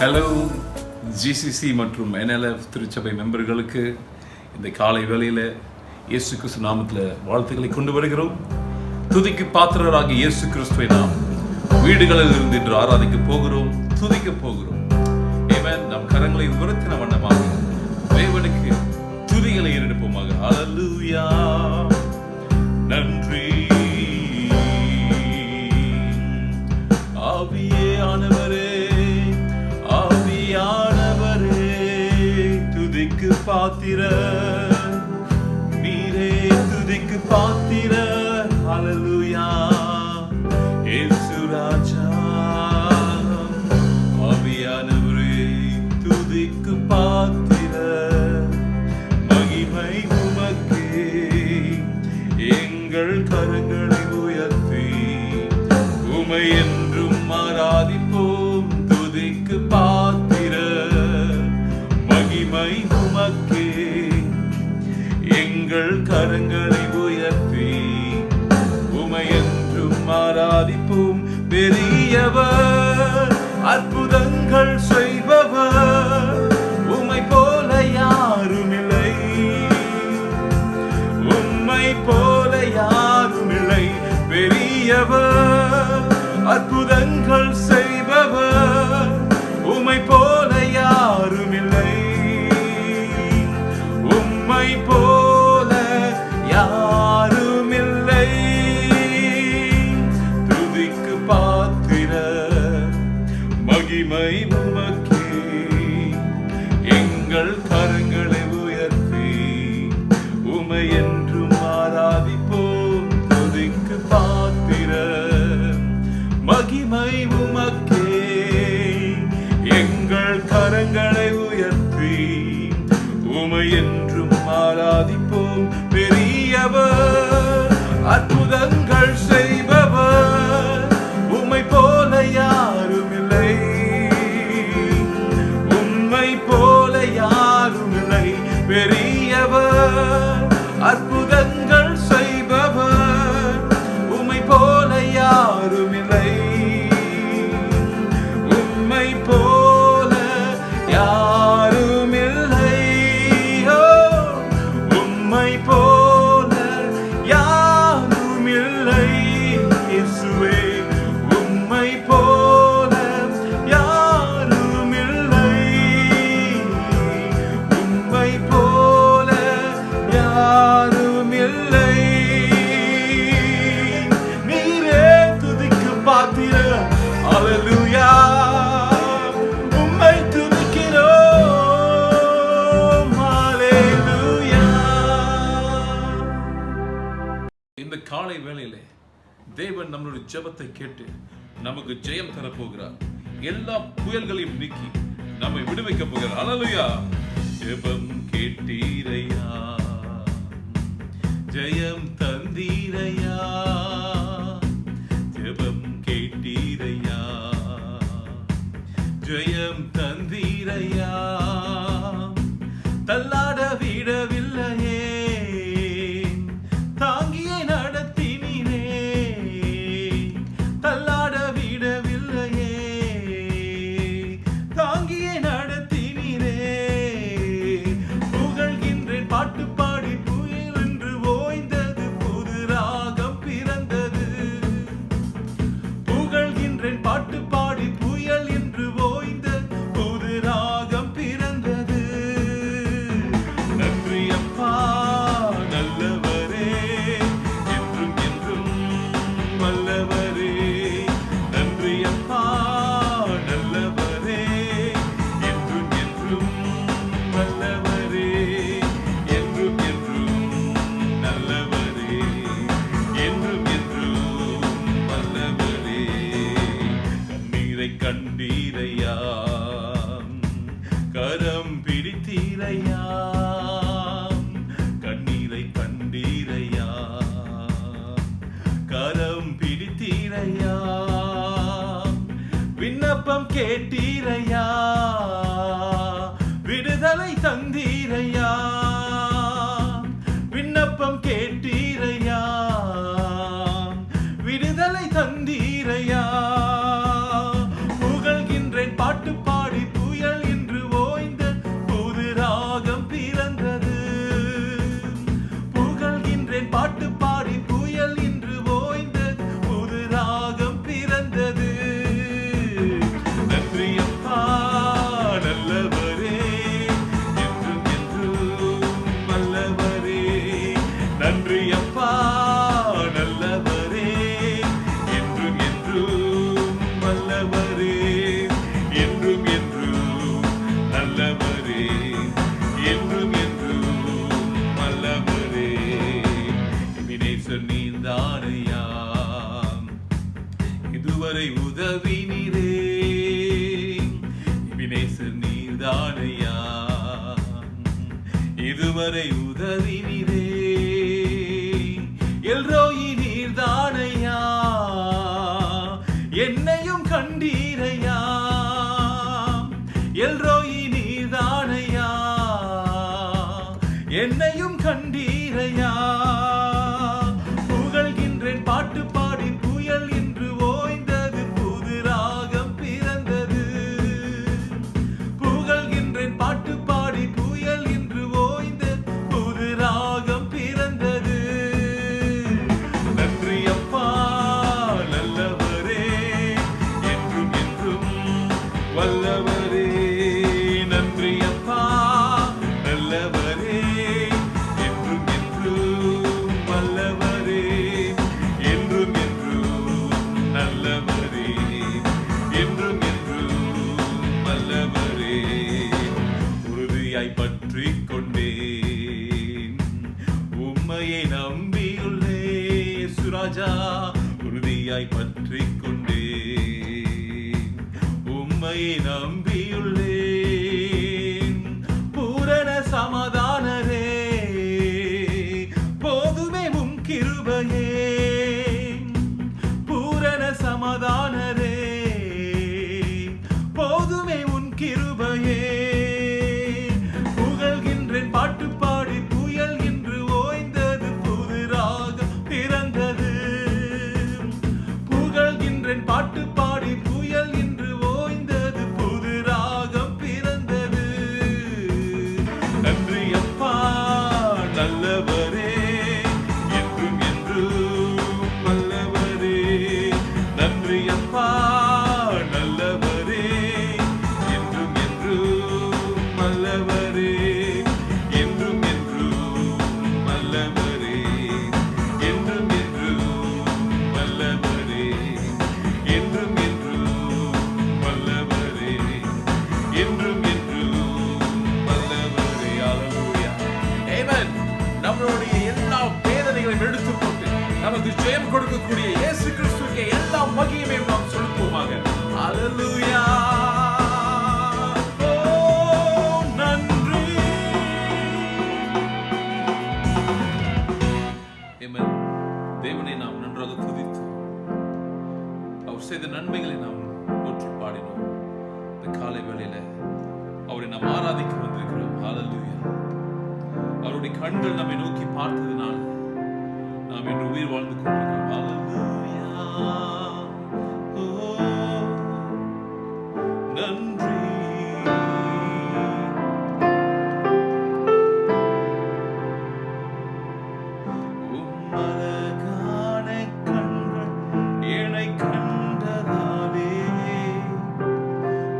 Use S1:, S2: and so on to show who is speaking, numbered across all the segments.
S1: Hello GCC மற்றும் NLF திருச்சபை மெம்பர்களுக்கு இந்த காலை வேளையில் இயேசு கிறிஸ்து நாமத்தில் வாழ்த்துக்களை கொண்டு வருகிறோம். துதிக்கு பாத்திரராக இயேசு கிறிஸ்துவை நாம் வீடுகளில் இருந்து இன்று ஆராதிக்க போகிறோம், துதிக்க போகிறோம். ஆமென். நம் கரங்களை உயர்த்தின வண்ணமாக தேவனுக்கு துதிகளை ஏறெடுப்போமாக. ஹல்லேலூயா. நன்றி ஆவியானவரே, ஆவியானவரே, துதிக்கு பாத்திர நீரே, துதிக்கு பாத்திர. ஹல்லேலூயா. இயேசு ராஜா, ஆவியானவரே, துதிக்கு பாத்திர. மகிமை உமக்கே, எங்கள் கரங்களை உயர்த்தி உமை என்றும் ஆராதிப்போம். துதிக்கு பாத்திர, மகிமை உமக்கே, எங்கள் கரங்களை உயர்த்தி உமை என்றும் ஆராதிப்போம். பெரியவர், அற்புதங்கள் செய்பவர், உமை போல யாரும் இல்லை, உம்மை போல யாரும் இல்லை. பெரியவர், அற்புதங்கள் செய்பவர், உம்மை போல யாரும் இல்லை, உம்மை போல யாரும் இல்லை. துதிக்கு பாத்திர, மகிமை உமக்கே, எங்கள் கரங்களை உயர்த்தி உமை என்றும் ஆராதிப்போம். துதிக்கு பாத்திர, மகிமை உமக்கே, எங்கள் கரங்களை உயர்த்தி உமை என்றும் ஆராதிப்போம். பெரியவர், அற்புதங்கள் செய்பவர், உம்மை போல யாரும் இல்லை, உம்மை போல யாரும் இல்லை. பெரியவர், அற்புதங்கள் செய்பவர், உம்மை போல யாரும் இல்லை, உம்மை போல யாரும் இல்லை. உம்மை போல யாரும் இல்லை. இயேசுவே, உம்மை போல யாரும் இல்லை, உம்மை போல யாரும் இல்லை. நீரே துதிக்கு பாத்திர. ஹல்லேலூயா. உம்மை துதிக்கிறோம். ஹல்லேலூயா. இந்த காலை வேளையிலே தேவன் நம்மளுடைய ஜெபத்தை கேட்டு நமக்கு ஜெயம் தரப்போகிறார். எல்லா புயல்களையும் நீக்கி நம்மை விடுவிக்க போகிறார். ஹல்லேலூயா. ஜெபம் கேட்டீரையா, ஜெயம் தந்தீரையா, ஜெபம் கேட்டீரையா, ஜெயம் தந்தீரையா. தள்ளாட விடவில்லையே, தாங்கியை நடத்தினீரே, தள்ளாட விடவில்லையே, தாங்கியை நடத்தினீரே. புகழ்கின்றேன், பாட்டு பாடி புயல் என்று ஓய்ந்தது, புது ராகம் பிறந்தது. புகழ்கின்றேன், பாட்டு பாடி புயல் என்று ஓய்ந்த புது ராகம் பிறந்தது. நன்றி அப்பா, நல்லவரே, என்றும் என்றும் வல்லவரே. நன்றி அப்பா, நல்லவரே, என்றும் என்றும் வல்லவரே, என்றும் என்றும் நல்லவரே, என்றும் என்றும் வல்லவரே. கண்ணீரை கண்டீரையா, கரம் பிடித்தீரையா, கண்ணீரை கண்டீரையா, கரம் பிடித்தீரையா. விண்ணப்பம் கேட்டீரையா, விடுதலை தந்தீரையா. விண்ணப்பம் கேட்டீரையா, விடுதலை தந்தீரையா. புகழ்கின்றேன், பாட்டு பாடி நன்றி அப்பா நல்லவரே, என்றும் என்றும் வல்லவரே, என்றும் என்றும் நல்லவரே, என்றும் என்றும் வல்லவரே. எபினேசர் நீர்தானையா, இதுவரை உதவினீரே. எபினேசர் நீர்தானையா, இதுவரை உதவினீரே. எல்ரோயி நீர்தானையா, என்னையும் கண்டீரையா. எல்ரோயி நீர்தானையா, என்னையும் கண்டீரையா. புகழ்கின்றேன் பாட்டு பாடி, புயல் என்று ஓய்ந்தது, புது ராகம் பிறந்தது. புகழ்கின்றேன் பாட்டு பாடி, புயல் என்று ஓய்ந்தது, புது ராகம் பிறந்தது. நன்றி அப்பா நல்லவரே, என்றும் என்றும் வல்லவரே. நன்றி அப்பா நல்லவரே, என்றும் என்றும் வல்லவரே, என்றும் என்றும் நல்லவரே, என்றும் என்றும் வல்லவரே. உறுதியாய் பற்றிக் கொண்டேன், உம்மையை நம்பியுள்ளேன். சுராஜா உறுதியாய் பற்றிக் கொண்டேன், உம்மையை நம்பியுள்ளேன். பூரண சமாதானரே, போதுமே உம் கிருபையே. பூரண சமாதானரே, போதுமே உன் கிருபையே. புகழ்கின்றேன் பாட்டு பாடி, புயல் என்று ஓய்ந்தது, புது ராகம் பிறந்தது. புகழ்கின்றேன் பாட்டு பாடி, புயல் என்று ஓய்ந்தது, புது ராகம் பிறந்தது. நன்றி அப்பா நல்லவரே, என்றும் என்றும் வல்லவரே. நன்றி அப்பா நல்லவரே, என்றும் என்றும் வல்லவரே, என்றும் என்றும் வல்லவரே, என்றும் என்றும் வல்லவரே, என்றும் என்றும் வல்லவரே, என்றும் என்றும் வல்லவரே. அல்லேலூயா. ஆமென். நம்மளுடைய எல்லா வேதனைகளையும் எடுத்து போட்டு நமக்கு ஜெயம் கொடுக்கக்கூடிய இயேசு கிறிஸ்துவுக்கு எல்லா மகிமையும் நாம் செலுத்துவோமாக. அல்லேலூயா. ஓ நன்றி. ஆமென். தேவனை நாம் நன்றாக துதித்து அவர் செய்த நன்மைகளை நாம் போற்றி பாடினோம். இந்த காலை வேளையில அவரை நாம் ஆராதிக்க வந்திருக்கிறோம். ஹல்லேலூயா. அவருடைய கண்கள் நம்மை நோக்கி பார்த்ததினால் நாம் இன்று உயிர் வாழ்ந்து கொண்டிருக்கிறோம். ஹல்லேலூயா. ஓ நன்றி. உம் அழகான கண்கள் என்னை கண்டதாலே,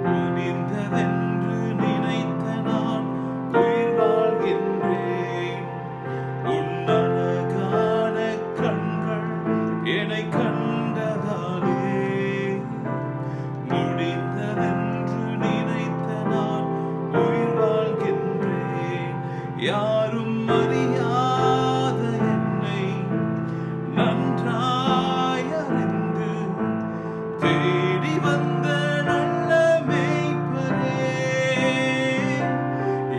S1: முடிந்ததென்று நினைத்த நான் உயிர் வாழ்கின்றேன். உன் அழகான கண்கள் என்னை கண்டதாலே, முடிந்ததென்று நினைத்த நான் உயிர் வாழ்கின்றேன். யாரும் அறியாத என்னை நன்றாய் அறிந்து தேடி வந்த நல்ல மேய்ப்பரே.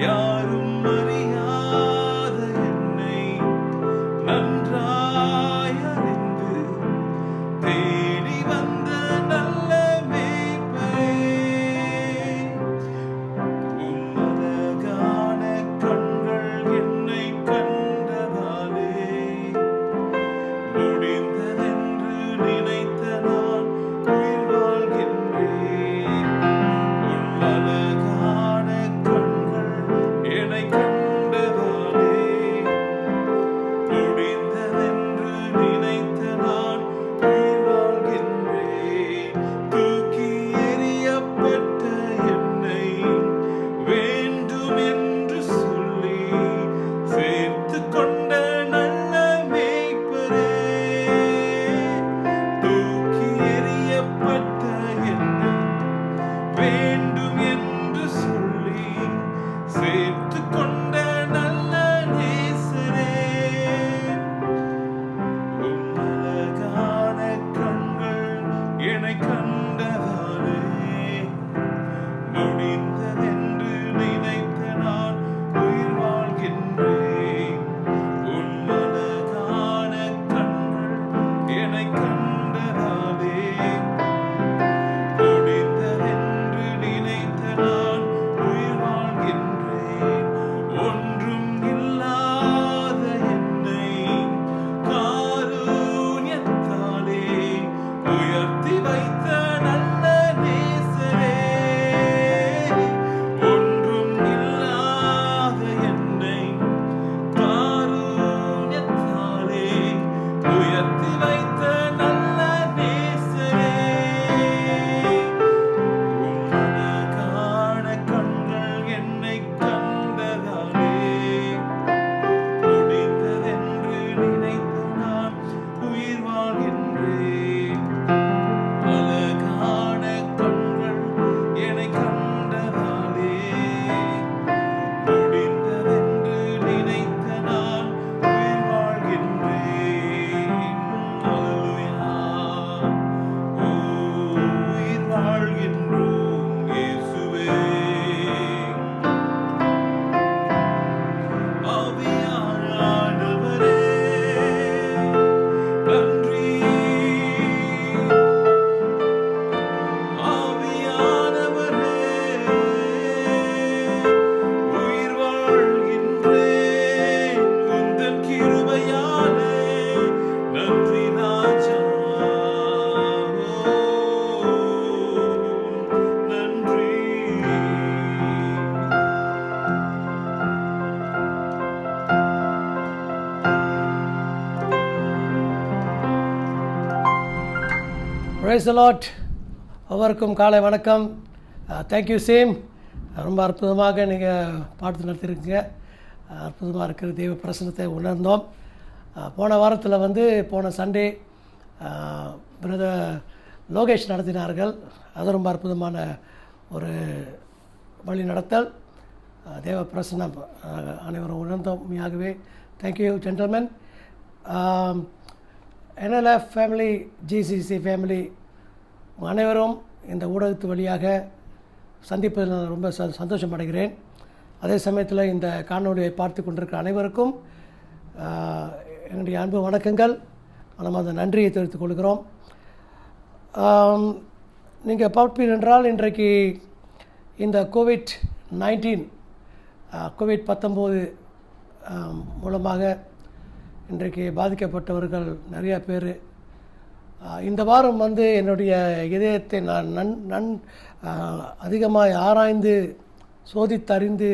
S1: யாரும் அறியாத என்னை நன்றாய் அறிந்து தேடி வந்த நல்ல மேய்ப்பரே. உம் அழகான கண்கள் என்னை கண்டதாலே,
S2: பிரைஸ் தி லார்ட். ஒவ்வொருக்கும் காலை வணக்கம். Thank you same. ரொம்ப அற்புதமாக நீங்கள் பாடத்து நடத்திருக்கீங்க. அற்புதமாக இருக்கிற தெய்வ பிரசனத்தை உணர்ந்தோம். போன வாரத்தில் போன சண்டே பிரதர் லோகேஷ் நடத்தினார்கள். அது ரொம்ப அற்புதமான ஒரு வழி நடத்தல், தேவ பிரசனம் அனைவரும் உணர்ந்தோம். உண்மையாகவே thank you gentleman. NLF family, GCC family அனைவரும் இந்த ஊடகத்து வழியாக சந்திப்பதில் நான் ரொம்ப சந்தோஷம் அடைகிறேன். அதே சமயத்தில் இந்த காணொலியை பார்த்து கொண்டிருக்கிற அனைவருக்கும் என்னுடைய அன்பு வணக்கங்கள். நம்ம அந்த நன்றியை தெரிவித்துக் கொள்கிறோம். நீங்கள் பார்ப்பீர்கள் என்றால் இன்றைக்கு இந்த கோவிட்-19 மூலமாக இன்றைக்கு பாதிக்கப்பட்டவர்கள் நிறையா பேர். இந்த வாரம் என்னுடைய இதயத்தை நான் அதிகமாக ஆராய்ந்து சோதித்தறிந்து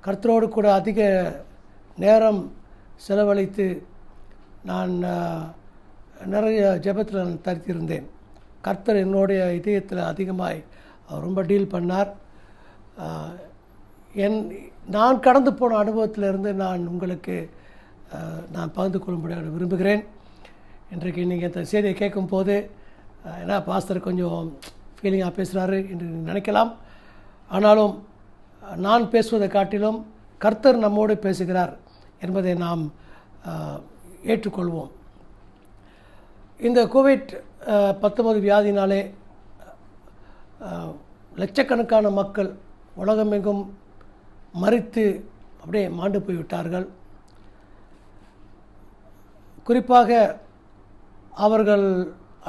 S2: கர்த்தரோடு கூட அதிக நேரம் செலவழித்து நான் நிறைய ஜெபத்தில் நான் தரித்திருந்தேன். கர்த்தர் என்னுடைய இதயத்தில் அதிகமாய் ரொம்ப டீல் பண்ணார். நான் கடந்து போன அனுபவத்திலிருந்து நான் உங்களுக்கு நான் பகிர்ந்து கொள்ளும்படியாக விரும்புகிறேன். இன்றைக்கு நீங்கள் இந்த செய்தியை கேட்கும்போது ஏன்னா பாஸ்டர் கொஞ்சம் ஃபீலிங்காக பேசுகிறாரு என்று நினைக்கலாம். ஆனாலும் நான் பேசுவதை காட்டிலும் கர்த்தர் நம்மோடு பேசுகிறார் என்பதை நாம் ஏற்றுக்கொள்வோம். இந்த கோவிட்-19 வியாதினாலே லட்சக்கணக்கான மக்கள் உலகமெங்கும் மரித்து அப்படியே மாண்டு போய்விட்டார்கள். குறிப்பாக அவர்கள்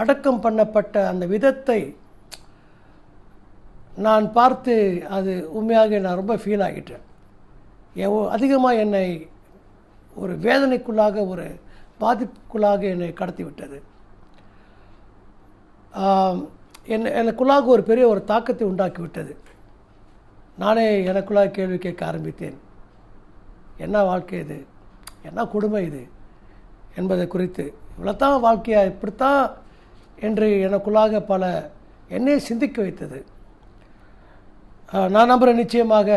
S2: அடக்கம் பண்ணப்பட்ட அந்த விதத்தை நான் பார்த்து அது உண்மையாக நான் ரொம்ப ஃபீல் ஆகிட்டேன். அதிகமாக என்னை ஒரு வேதனைக்குள்ளாக, ஒரு பாதிப்புக்குள்ளாக என்னை கடத்தி விட்டது. எனக்குள்ளாக ஒரு பெரிய ஒரு தாக்கத்தை உண்டாக்கிவிட்டது. நானே எனக்குள்ளாக கேள்வி கேட்க ஆரம்பித்தேன். என்ன வாழ்க்கை இது, என்ன குடும்பம் இது என்பதை குறித்து. இவ்வளோத்தான் வாழ்க்கையா, இப்படித்தான் என்று எனக்குள்ளாக பல என்னை சிந்திக்க வைத்தது. நான் நம்புகிறேன் நிச்சயமாக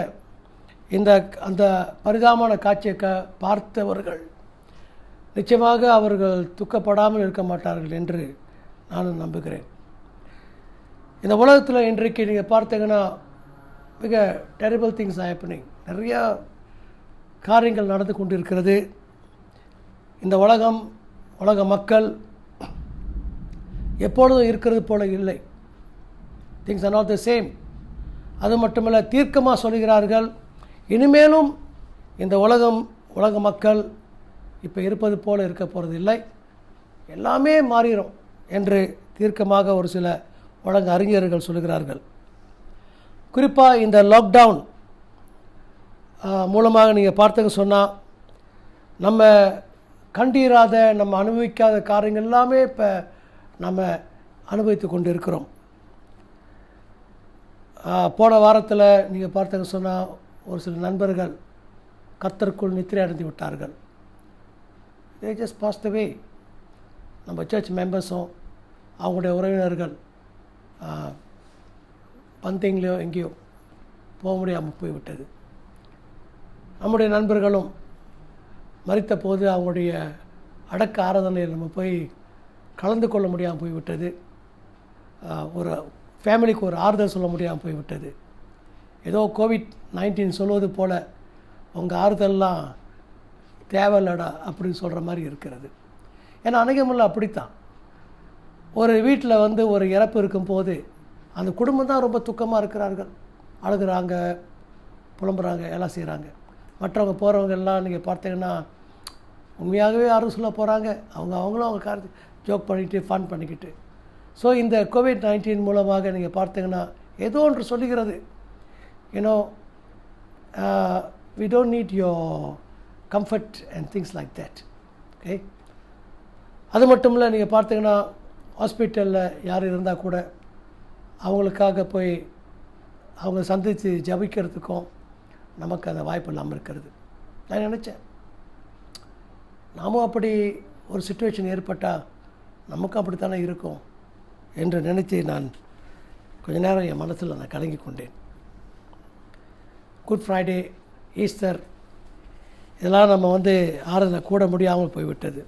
S2: அந்த பரிதாபமான காட்சியை பார்த்தவர்கள் நிச்சயமாக அவர்கள் துக்கப்படாமல் இருக்க மாட்டார்கள் என்று நானும் நம்புகிறேன். இந்த உலகத்தில் இன்றைக்கு நீங்கள் பார்த்தீங்கன்னா மிக டெரிபிள் திங்ஸ் ஹேப்பனிங், நிறையா காரியங்கள் நடந்து கொண்டிருக்கிறது. இந்த உலக மக்கள் எப்பொழுதும் இருக்கிறது போல இல்லை. Things are not the same. அது மட்டுமல்ல, தீர்க்கமாக சொல்கிறார்கள், இனிமேலும் இந்த உலக மக்கள் இப்போ இருப்பது போல இருக்க போகிறது இல்லை, எல்லாமே மாறிடும் என்று தீர்க்கமாக ஒரு சில உலக அறிஞர்கள் சொல்கிறார்கள். குறிப்பாக இந்த லாக்டவுன் மூலமாக நீங்கள் பார்த்தங்க சொன்னால் நம்ம கண்டீராத, நம்ம அனுபவிக்காத காரியங்கள் எல்லாமே இப்போ நம்ம அனுபவித்து கொண்டு இருக்கிறோம். போன வாரத்தில் நீங்கள் பார்த்தங்க சொன்னால் ஒரு சில நண்பர்கள் கர்த்தருக்குள் நித்திரை அடைந்து விட்டார்கள். they just passed away. நம்ம சர்ச் மெம்பர்ஸும் அவங்களுடைய உறவினர்கள் பந்திங்களையோ எங்கேயோ போக முடியாமல் போய்விட்டது. நம்முடைய நண்பர்களும் மரித்த போது அவங்களுடைய அடக்க ஆராதனையில் நம்ம போய் கலந்து கொள்ள முடியாமல் போய்விட்டது. ஒரு ஃபேமிலிக்கு ஒரு ஆறுதல் சொல்ல முடியாமல் போய்விட்டது. ஏதோ கோவிட்-19 சொல்வது போல் உங்கள் ஆறுதல்லாம் தேவையில்லடா அப்படின்னு சொல்கிற மாதிரி இருக்கிறது. ஏன்னா அநேகமில்லை அப்படித்தான். ஒரு வீட்டில் ஒரு இறப்பு இருக்கும்போது அந்த குடும்பம் தான் ரொம்ப துக்கமாக இருக்கிறார்கள், அழுகிறாங்க, புலம்புறாங்க, எல்லாம் செய்கிறாங்க. மற்றவங்க போகிறவங்க எல்லாம் நீங்கள் பார்த்தீங்கன்னா உண்மையாகவே யாரும் சொல்ல போகிறாங்க, அவங்களும் அவங்க காரணத்தை ஜோக் பண்ணிக்கிட்டு ஃபன் பண்ணிக்கிட்டு. ஸோ இந்த கோவிட்-19 மூலமாக நீங்கள் பார்த்தீங்கன்னா ஏதோ ஒன்று சொல்லுகிறது, you know we don't need your comfort and things like that. Okay, அது மட்டும் இல்லை, நீங்கள் பார்த்தீங்கன்னா ஹாஸ்பிட்டலில் யார் இருந்தால் கூட அவங்களுக்காக போய் அவங்க சந்தித்து ஜபிக்கிறதுக்கும் நமக்கு அந்த வாய்ப்பு இல்லாமல் இருக்கிறது. நான் நினச்சேன், நாமும் அப்படி ஒரு சிச்சுவேஷன் ஏற்பட்டால் நமக்கும் அப்படித்தானே இருக்கும் என்று நினைத்து நான் கொஞ்ச நேரம் என் மனசில் நான் கலங்கி கொண்டேன். குட் ஃப்ரைடே, ஈஸ்டர் இதெல்லாம் நம்ம ஆறுதலை கூட முடியாமல் போய்விட்டது.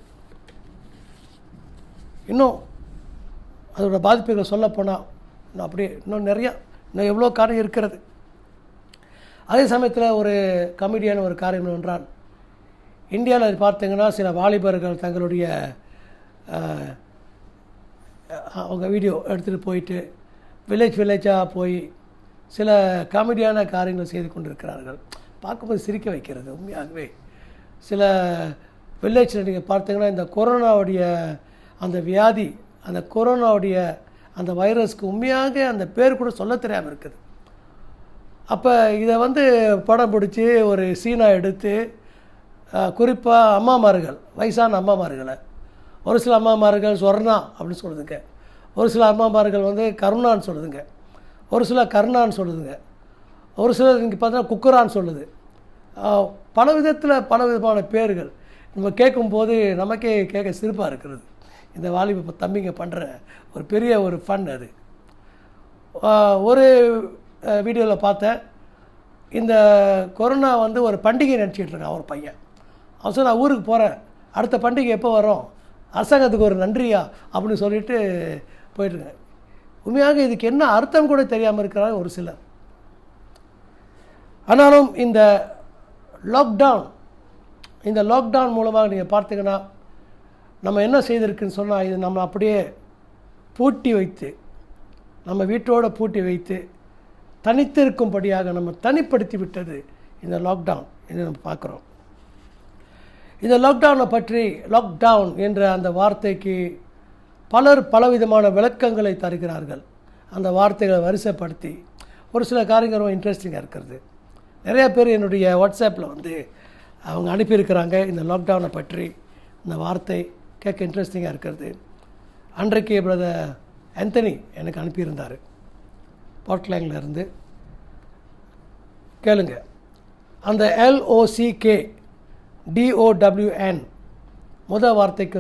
S2: இன்னும் அதோட பாதிப்புகளை சொல்லப்போனால் இன்னும் அப்படியே இன்னும் எவ்வளோ காரியம் இருக்கிறது. அதே சமயத்தில் ஒரு கமெடியான ஒரு காரியம் என்றால், இந்தியாவில் பார்த்தீங்கன்னா சில வாலிபர்கள் தங்களுடைய அவங்க வீடியோ எடுத்துகிட்டு போயிட்டு வில்லேஜாக போய் சில காமெடியான காரியங்கள் செய்து கொண்டிருக்கிறார்கள். பார்க்கும்போது சிரிக்க வைக்கிறது. உண்மையாகவே சில வில்லேஜில் நீங்கள் பார்த்தீங்கன்னா இந்த கொரோனாவுடைய அந்த வியாதி, அந்த கொரோனாவுடைய அந்த வைரஸ்க்கு உண்மையாக அந்த பேர் கூட சொல்ல தெரியாமல் இருக்குது. அப்போ இதை படம் பிடிச்சி ஒரு சீனாக எடுத்து குறிப்பாக அம்மாமார்கள், வயசான அம்மாமார்களை, ஒரு சில அம்மாமார்கள் சொர்ணா அப்படின்னு சொல்லுதுங்க, ஒரு சில அம்மாமார்கள் கருணான்னு சொல்லுதுங்க, ஒரு சில கருணான்னு சொல்லுதுங்க, ஒரு சிலர் இங்கே பார்த்தீங்கன்னா குக்கரான்னு சொல்லுது. பல விதத்தில் பல விதமான பேர்கள் நம்ம கேட்கும்போது நமக்கே கேட்க சிரிப்பாக இருக்கிறது. இந்த வாலிப தம்பிங்க பண்ணுற ஒரு பெரிய ஒரு ஃபன் அது. ஒரு வீடியோவில் பார்த்தேன், இந்த கொரோனா ஒரு பண்டிகை நினச்சிக்கிட்டு இருக்கான் ஒரு பையன். அவன் நான் ஊருக்கு போகிறேன், அடுத்த பண்டிகை எப்போ வரும், அரசாங்கத்துக்கு ஒரு நன்றியா அப்படின்னு சொல்லிட்டு போயிட்டுருக்கேன். உண்மையாக இதுக்கு என்ன அர்த்தம் கூட தெரியாமல் இருக்கிறாங்க ஒரு சிலர். ஆனாலும் இந்த லாக்டவுன் மூலமாக நீங்கள் பார்த்தீங்கன்னா நம்ம என்ன செய்திருக்குன்னு சொன்னால், இது நம்ம அப்படியே பூட்டி வைத்து, நம்ம வீட்டோடு பூட்டி வைத்து தனித்து இருக்கும்படியாக நம்ம தனிப்படுத்தி விட்டது இந்த லாக்டவுன் என்று நம்ம பார்க்குறோம். இந்த லாக்டவுன் என்ற அந்த வார்த்தைக்கு பலர் பலவிதமான விளக்கங்களை தருகிறார்கள். அந்த வார்த்தைகளை வரிசைப்படுத்தி ஒரு சில காரியங்கள் ரொம்ப இன்ட்ரெஸ்டிங்காக இருக்கிறது. நிறையா பேர் என்னுடைய வாட்ஸ்அப்பில் அவங்க அனுப்பியிருக்கிறாங்க இந்த லாக்டவுனை பற்றி. இந்த வார்த்தை கேட்க இன்ட்ரெஸ்டிங்காக இருக்கிறது. அன்றைக்கு பிரதர் ஆந்தனி எனக்கு அனுப்பியிருந்தார் போர்ட்லேண்ட்லேருந்து. கேளுங்க, அந்த LOCKDOWN முதல் வார்த்தைக்கு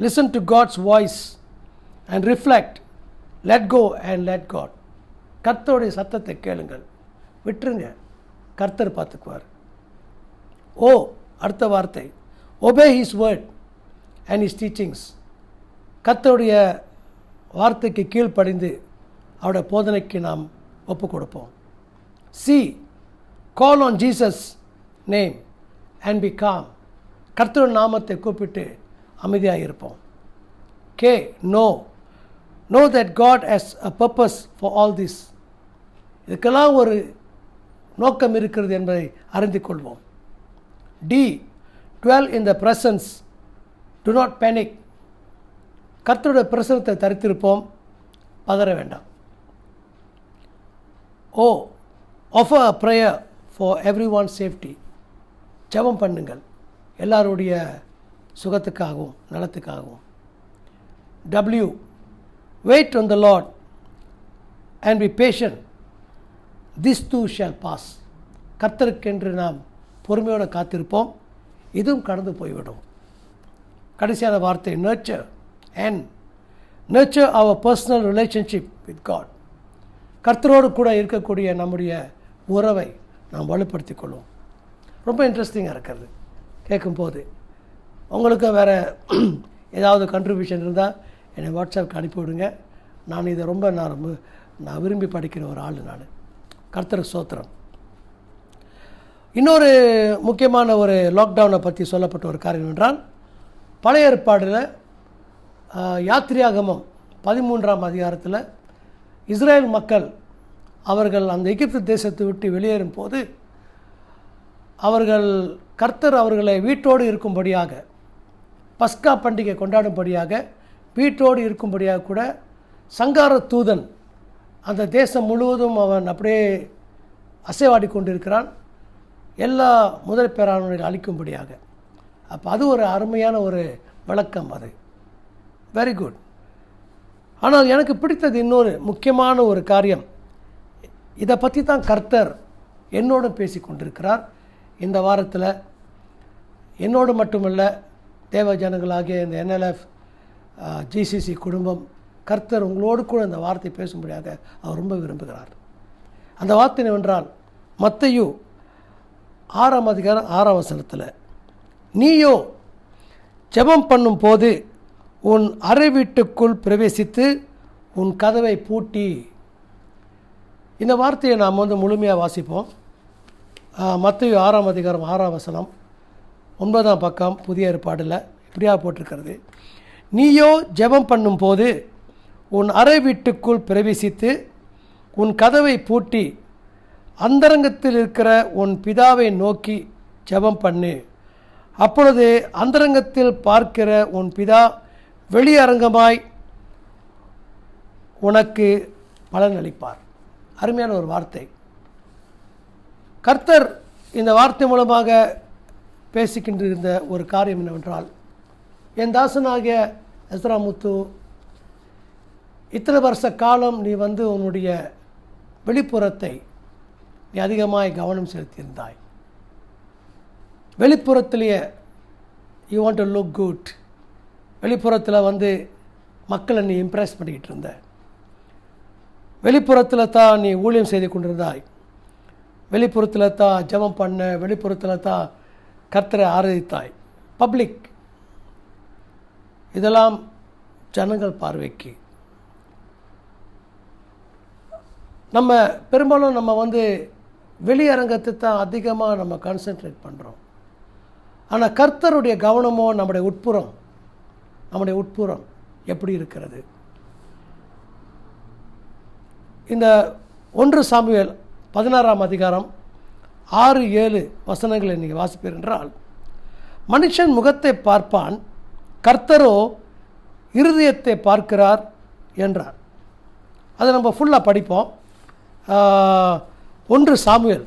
S2: listen to God's voice and reflect, let go and let God. கர்த்தருடைய சத்தத்தை கேளுங்கள், விட்டுருங்க, கர்த்தர் பார்த்துக்குவார். ஓ அடுத்த வார்த்தை, obey his word and his teachings. கர்த்தருடைய வார்த்தைக்கு கீழ்ப்படிந்து அவருடைய போதனைக்கு நாம் ஒப்பு கொடுப்போம். C, call on Jesus name and be calm. கர்த்தருடைய நாமத்தை கூப்பிட்டு அமைதியாக இருப்போம். K, know that God has a purpose for all this. இதுக்கெல்லாம் ஒரு நோக்கம் இருக்கிறது என்பதை அறிந்து கொள்வோம். D, dwell in the presence, do not panic. கர்த்தருடைய பிரசனத்தை தரித்திருப்போம், பதற வேண்டாம். ஓ, offer a prayer for everyone's safety. ஜெபம் பண்ணுங்கள், எல்லாருடைய சுகத்துக்காகவும் நலத்துக்காகவும். W, wait on the Lord and be patient. This too shall pass. கர்த்தருக்கென்று நாம் பொறுமையோடு காத்திருப்போம், இதுவும் கடந்து போய்விடும். கடைசியான வார்த்தை nurture our personal relationship with God. கர்த்தரோடு கூட இருக்கக்கூடிய நம்முடைய உறவை நாம் வலுப்படுத்திக் கொள்வோம். ரொம்ப இன்ட்ரெஸ்டிங்காக இருக்கிறது கேட்கும்போது. உங்களுக்கு வேறு ஏதாவது கண்ட்ரிபியூஷன் இருந்தால் என்னை வாட்ஸ்அப்புக்கு அனுப்பிவிடுங்க. நான் இதை நான் விரும்பி படிக்கிற ஒரு ஆள். நான் கர்த்தர் ஸ்தோத்திரம். இன்னொரு முக்கியமான ஒரு லாக்டவுனை பற்றி சொல்லப்பட்ட ஒரு காரியம் என்றால், பழைய ஏற்பாடில் யாத்திரியாகமம் 13ஆம் அதிகாரத்தில் இஸ்ரேல் மக்கள் அவர்கள் அந்த எகிப்து தேசத்தை விட்டு வெளியேறும் போது கர்த்தர் அவர்களை வீட்டோடு இருக்கும்படியாக, பஸ்கா பண்டிகை கொண்டாடும்படியாக வீட்டோடு இருக்கும்படியாக கூட சங்கார தூதன் அந்த தேசம் முழுவதும் அவன் அப்படியே அசைவாடி கொண்டிருக்கிறான், எல்லா முதல் பேரானவர்களை அளிக்கும்படியாக. அப்போ அது ஒரு அருமையான ஒரு விளக்கம். அது வெரி குட். ஆனால் எனக்கு பிடித்தது இன்னொரு முக்கியமான ஒரு காரியம். இதை பற்றி தான் கர்த்தர் என்னோடு பேசி கொண்டிருக்கிறார் இந்த வாரத்தில். என்னோடு மட்டுமல்ல, தேவ ஜனங்களாகிய இந்த NLF ஜிசிசி குடும்பம், கர்த்தர் உங்களோடு கூட இந்த வார்த்தை பேசும்படியாக அவர் ரொம்ப விரும்புகிறார். அந்த வார்த்தை என்னவென்றால் மத்தேயு 6ஆம் அதிகாரம் 6ஆம் வசனத்தில், நீயோ ஜெபம் பண்ணும் போது உன் அறை வீட்டுக்குள் பிரவேசித்து உன் கதவை பூட்டி. இந்த வார்த்தையை நாம் முழுமையாக வாசிப்போம். மத்தேயு 6ஆம் அதிகாரம் 6ஆம் வசனம் 9ஆம் பக்கம் புதிய ஏற்பாடில் இப்படியாக போட்டிருக்கிறது, நீயோ ஜெபம் பண்ணும் போது உன் அறை வீட்டுக்குள் பிரவேசித்து உன் கதவை பூட்டி அந்தரங்கத்தில் இருக்கிற உன் பிதாவை நோக்கி ஜெபம் பண்ணு. அப்பொழுது அந்தரங்கத்தில் பார்க்கிற உன் பிதா வெளியரங்கமாய் உனக்கு பலன் அளிப்பார். அருமையான ஒரு வார்த்தை. கர்த்தர் இந்த வார்த்தை மூலமாக பேசிக்கின்றிருந்த ஒரு காரியம் என்னவென்றால், என் தாசனாகிய எஸ்ரா முத்து, இத்தனை வருஷ காலம் நீ உன்னுடைய வெளிப்புறத்தை நீ அதிகமாய் கவனம் செலுத்தியிருந்தாய். வெளிப்புறத்திலேயே you want to look good. வெளிப்புறத்தில் மக்களை நீ இம்ப்ரெஸ் பண்ணிக்கிட்டு இருந்த. வெளிப்புறத்தில் தான் நீ ஊழியம் செய்து கொண்டிருந்தாய். வெளிப்புறத்தில் தான் ஜெபம் பண்ண, வெளிப்புறத்தில் தான் கர்த்தரை ஆராதித்தாய். பப்ளிக், இதெல்லாம் ஜனங்கள் பார்வைக்கு. நம்ம பெரும்பாலும் நம்ம வெளியரங்கத்தை தான் அதிகமாக நம்ம கான்சென்ட்ரேட் பண்ணுறோம். ஆனால் கர்த்தருடைய கவனமோ நம்முடைய உட்புறம் எப்படி இருக்கிறது? இந்த 1 சாமுவேல் 16ஆம் அதிகாரம் 6-7 வசனங்களை நீங்கள் வாசிப்பீர் என்றால், மனுஷன் முகத்தை பார்ப்பான், கர்த்தரோ இருதயத்தை பார்க்கிறார் என்றார். அதை நம்ம ஃபுல்லாக படிப்போம். 1 சாமுவேல்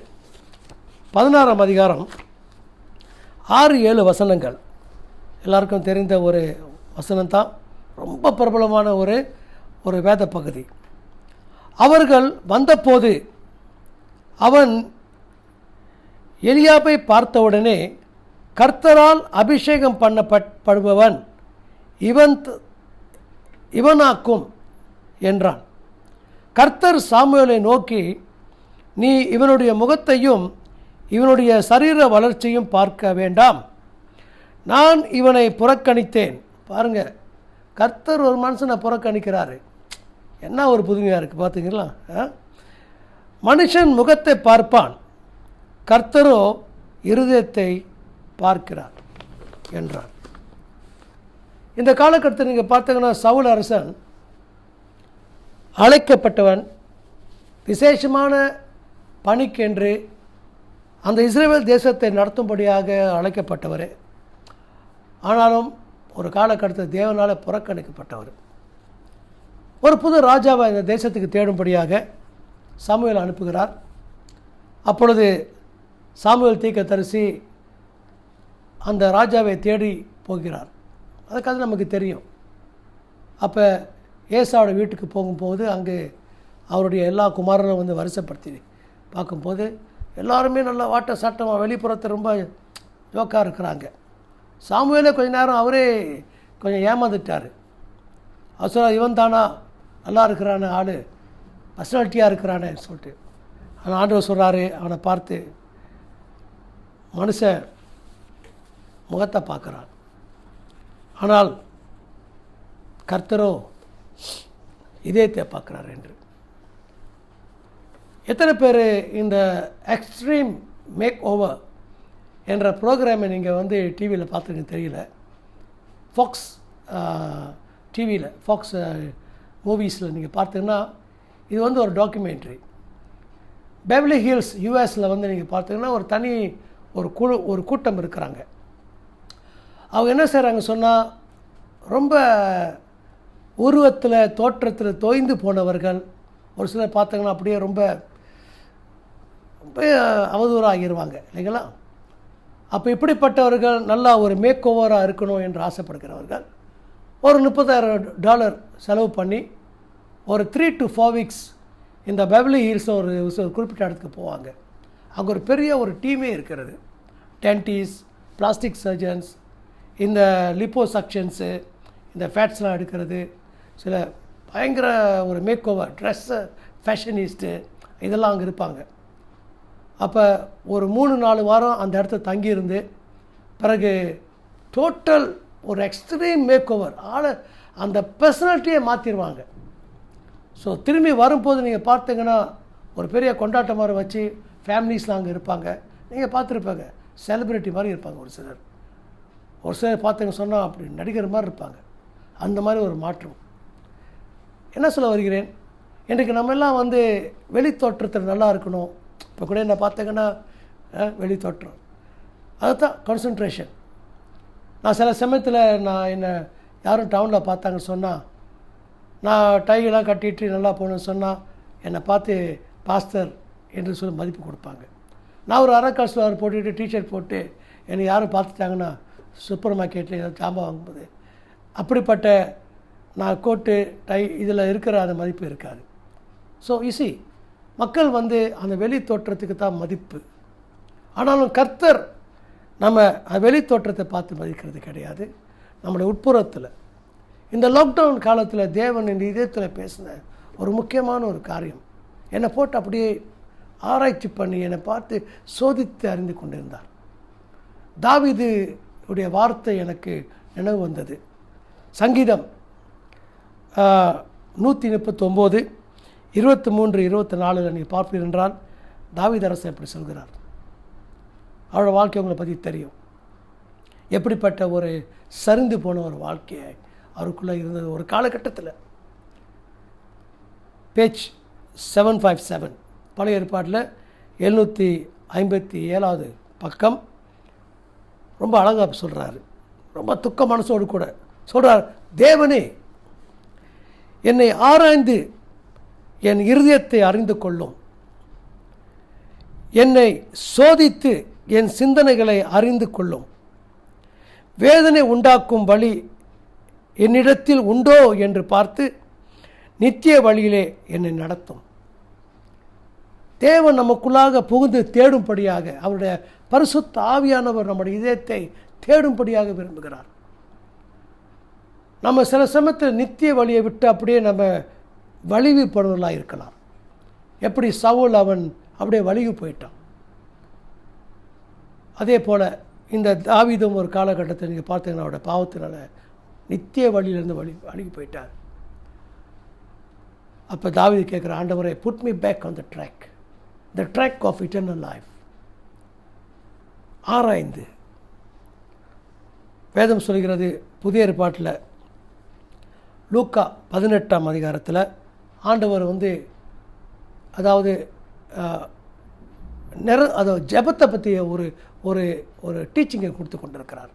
S2: 16ஆம் அதிகாரம் 6-7 வசனங்கள். எல்லாருக்கும் தெரிந்த ஒரு வசனம்தான், ரொம்ப பிரபலமான ஒரு வேத பகுதி. அவர்கள் வந்தபோது அவன் எலியாபை பார்த்தவுடனே, கர்த்தரால் அபிஷேகம் பண்ணப்படுபவன் இவனாக்கும் என்றான். கர்த்தர் சாமுவேலை நோக்கி, நீ இவனுடைய முகத்தையும் இவனுடைய சரீர வளர்ச்சியும் பார்க்க வேண்டாம், நான் இவனை புறக்கணித்தேன். பாருங்க, கர்த்தர் ஒரு மனுஷனை புறக்கணிக்கிறாரு. என்ன ஒரு புதுமையாக இருக்குது பார்த்தீங்களா? மனுஷன் முகத்தை பார்ப்பான், கர்த்தரோ இருதயத்தை பார்க்கிறார் என்றார். இந்த காலகட்டத்தில் நீங்கள் பார்த்தீங்கன்னா, சவுல் அரசன் அழைக்கப்பட்டவன், விசேஷமான பணிக்கென்று அந்த இஸ்ரவேல் தேசத்தை நடத்தும்படியாக அழைக்கப்பட்டவர். ஆனாலும் ஒரு காலகட்டத்தில் தேவனால் புறக்கணிக்கப்பட்டவர். ஒரு புது ராஜாவை இந்த தேசத்துக்கு தேடும்படியாக சாமுவேல் அனுப்புகிறார். அப்பொழுது சாமுவேல் தீர்க்கதரிசி அந்த ராஜாவை தேடி போகிறார். அந்த கதை நமக்கு தெரியும். அப்போ ஏசாவோட வீட்டுக்கு போகும்போது அங்கே அவருடைய எல்லா குமாரனும் வரிசைப்படுத்தி பார்க்கும்போது எல்லாருமே நல்லா வாட்ட சட்டமாக வெளிப்புறத்தை ரொம்ப ஜோக்காக இருக்கிறாங்க. சாமுவேலே கொஞ்ச நேரம் அவரே கொஞ்சம் ஏமாந்துட்டார். அவர் சொல்கிறார், இவன் தானா நல்லா இருக்கிறானே, ஆள் பர்சனாலிட்டியாக இருக்கிறானே சொல்லிட்டு. ஆனால் ஆண்டவர் சொல்கிறாரு, அவனை பார்த்து, மனுஷன் முகத்தை பார்க்குறான், ஆனால் கர்த்தரோ இதயத்தை பார்க்குறாரு என்று. எத்தனை பேர் இந்த எக்ஸ்ட்ரீம் மேக் ஓவர் என்ற ப்ரோக்ராமை நீங்கள் டிவியில் பார்த்துருக்கீங்க தெரியல. ஃபாக்ஸ் டிவியில், ஃபாக்ஸ் மூவிஸில் நீங்கள் பார்த்தீங்கன்னா இது ஒரு டாக்குமெண்ட்ரி. பெவர்லி ஹில்ஸ் யூஎஸில் நீங்கள் பார்த்தீங்கன்னா ஒரு கூட்டம் இருக்கிறாங்க. அவங்க என்ன செய்கிறாங்க சொன்னால், ரொம்ப உருவத்தில் தோற்றத்தில் தோய்ந்து போனவர்கள், ஒரு சிலர் பார்த்தீங்கன்னா அப்படியே ரொம்ப அவதூறாக ஆகிடுவாங்க இல்லைங்களா? அப்போ இப்படிப்பட்டவர்கள் நல்லா ஒரு மேக் ஓவராக இருக்கணும் என்று ஆசைப்படுகிறவர்கள் ஒரு $30,000 செலவு பண்ணி ஒரு 3 to 4 வீக்ஸ் இந்த பெவர்லி ஹில்ஸ் ஒரு குறிப்பிட்ட இடத்துக்கு போவாங்க. அங்கே ஒரு பெரிய ஒரு டீமே இருக்கிறது. டென்டிஸ்ட், பிளாஸ்டிக் சர்ஜன்ஸ், இந்த லிப்போசக்ஷன்ஸு, இந்த ஃபேட்ஸ்லாம் எடுக்கிறது, சில பயங்கர ஒரு மேக் ஓவர், ட்ரெஸ்ஸு, ஃபேஷனிஸ்ட்டு இதெல்லாம் அங்கே இருப்பாங்க. அப்போ ஒரு 3-4 வாரம் அந்த இடத்துல தங்கியிருந்து பிறகு டோட்டல் ஒரு எக்ஸ்ட்ரீம் மேக் ஓவர், ஆளை அந்த பர்சனாலிட்டியை மாற்றிடுவாங்க. ஸோ திரும்பி வரும்போது நீங்கள் பார்த்தீங்கன்னா ஒரு பெரிய கொண்டாட்டம் மாதிரி வச்சு ஃபேமிலிஸ்லாம் அங்கே இருப்பாங்க. நீங்கள் பார்த்துருப்பாங்க, செலிப்ரிட்டி மாதிரி இருப்பாங்க. ஒரு சிலர் பார்த்தீங்க சொன்னால் அப்படி நடிகர் மாதிரி இருப்பாங்க. அந்த மாதிரி ஒரு மாற்றம். என்ன சொல்ல வருகிறேன், இன்றைக்கு நம்ம எல்லாம் வந்து வெளி தோற்றத்தில் நல்லா இருக்கணும். இப்போ கூட என்ன பார்த்தீங்கன்னா வெளி தோற்றம், அதுதான் கான்சன்ட்ரேஷன். நான் சில சமயத்தில் என்னை யாரும் டவுனில் பார்த்தாங்கன்னு சொன்னால், நான் டையெல்லாம் கட்டிட்டு நல்லா போகணுன்னு சொன்னால் என்னை பார்த்து பாஸ்டர் என்று சொல்லி மதிப்பு கொடுப்பாங்க. நான் ஒரு அரைக்கால் சுவர் போட்டுட்டு டிஷர்ட் போட்டு என்னை யாரும் பார்த்துட்டாங்கன்னா சூப்பர் மார்க்கெட்டில் ஏதாவது ஜாமான் வாங்கும்போது அப்படிப்பட்ட நான் கோட்டு டை இதில் இருக்கிற அந்த மதிப்பு இருக்காது. ஸோ ஈஸி மக்கள் வந்து அந்த வெளி தோற்றத்துக்கு தான் மதிப்பு. ஆனாலும் கர்த்தர் நம்ம வெளி தோற்றத்தை பார்த்து மதிக்கிறது கிடையாது. நம்முடைய உட்புறத்தில் இந்த லாக்டவுன் காலத்தில் தேவன் இந்த இதயத்தில் பேசின ஒரு முக்கியமான ஒரு காரியம், என்னை போட்டு அப்படியே ஆராய்ச்சி பண்ணி என்னை பார்த்து சோதித்து அறிந்து கொண்டிருந்தார். தாவீது உடைய வார்த்தை எனக்கு நினைவு வந்தது. சங்கீதம் 139, 23, 24 நீங்கள் பார்ப்பீர்கள் என்றால் தாவீது அரசன் எப்படி சொல்கிறார். அவரோட வாழ்க்கை உங்களை பற்றி தெரியும். எப்படிப்பட்ட ஒரு சரிந்து போன ஒரு வாழ்க்கையை அவருக்குள்ளே இருந்தது. ஒரு காலகட்டத்தில் பேஜ் 757 பழைய ஏற்பாட்டில் 757வது பக்கம் ரொம்ப அழகாக சொல்கிறாரு. ரொம்ப துக்க மனசோடு கூட சொல்கிறார், தேவனே என்னை ஆராய்ந்து என் இருதயத்தை அறிந்து கொள்ளும், என்னை சோதித்து என் சிந்தனைகளை அறிந்து கொள்ளும், வேதனை உண்டாக்கும் வழி என்னிடத்தில் உண்டோ என்று பார்த்து நித்திய வழியிலே என்னை நடத்தும். தேவன் நமக்குள்ளாக புகுந்து தேடும்படியாக, அவருடைய பரிசுத்த ஆவியானவர் நம்முடைய இதயத்தை தேடும்படியாக விரும்புகிறார். நம்ம சில சமயத்தில் நித்திய வழியை விட்டு அப்படியே நம்ம வலிவுப்படுவர்களாக இருக்கலாம். எப்படி சவுல் அவன் அப்படியே வலிவு போயிட்டான், அதே போல் இந்த தாவீதும் ஒரு காலகட்டத்தில் நீங்கள் பார்த்தீங்கன்னா அவருடைய பாவத்தினால நித்திய வழியிலிருந்து வலிவு போயிட்டார். அப்போ தாவீது கேட்குற, ஆண்டவரே put me back on the track of eternal life. ஆராய்ந்து வேதம் சொல்கிறது புதிய ஏற்பாட்டில் லூக்கா 18ஆம் அதிகாரத்தில் ஆண்டவர் வந்து அதாவது ஜெபத்தை பற்றி ஒரு ஒரு ஒரு டீச்சிங்கை கொடுத்து கொண்டிருக்கிறார்.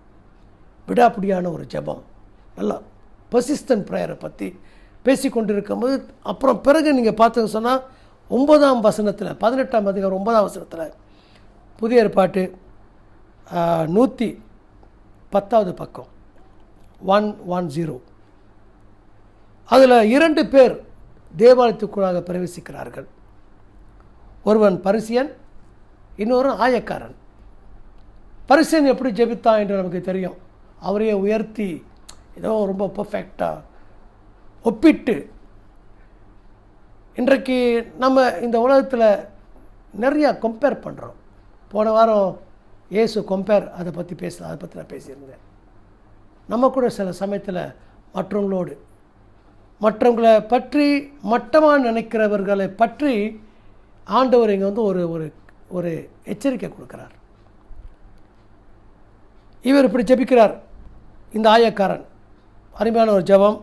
S2: விடாப்பிடியான ஒரு ஜெபம், நல்லா பர்சிஸ்டன்ட் ப்ரேயரை பற்றி பேசி கொண்டிருக்கும்போது அப்புறம் பிறகு நீங்கள் பார்த்துங்க சொன்னால் 9ஆம் வசனத்தில் 18ஆம் அதிகாரம் 9ஆம் வசனத்தில் புதிய ஏற்பாட்டு 110வது பக்கம் 110 அதில் 2 பேர் தேவாலயத்துக்குள்ளாக பிரவேசிக்கிறார்கள். ஒருவன் பரிசியன், இன்னொரு ஆயக்காரன். பரிசியன் எப்படி ஜெபித்தான் என்று நமக்கு தெரியும். அவரையே உயர்த்தி ஏதோ ரொம்ப பர்ஃபெக்டாக ஒப்பிட்டு, இன்றைக்கு நம்ம இந்த உலகத்தில் நிறையா கம்பேர் பண்ணுறோம். போன வாரம் இயேசு கம்பேர் அதை பற்றி அதை பற்றி நான் பேசியிருந்தேன். நம்ம கூட சில சமயத்தில் மற்றவங்களை பற்றி மட்டமாக நினைக்கிறவர்களை பற்றி ஆண்டவர் இங்கே வந்து ஒரு ஒரு எச்சரிக்கை கொடுக்குறார். இவர் இப்படி ஜெபிக்கிறார். இந்த ஆயக்காரன் அருமையான ஒரு ஜெபம்.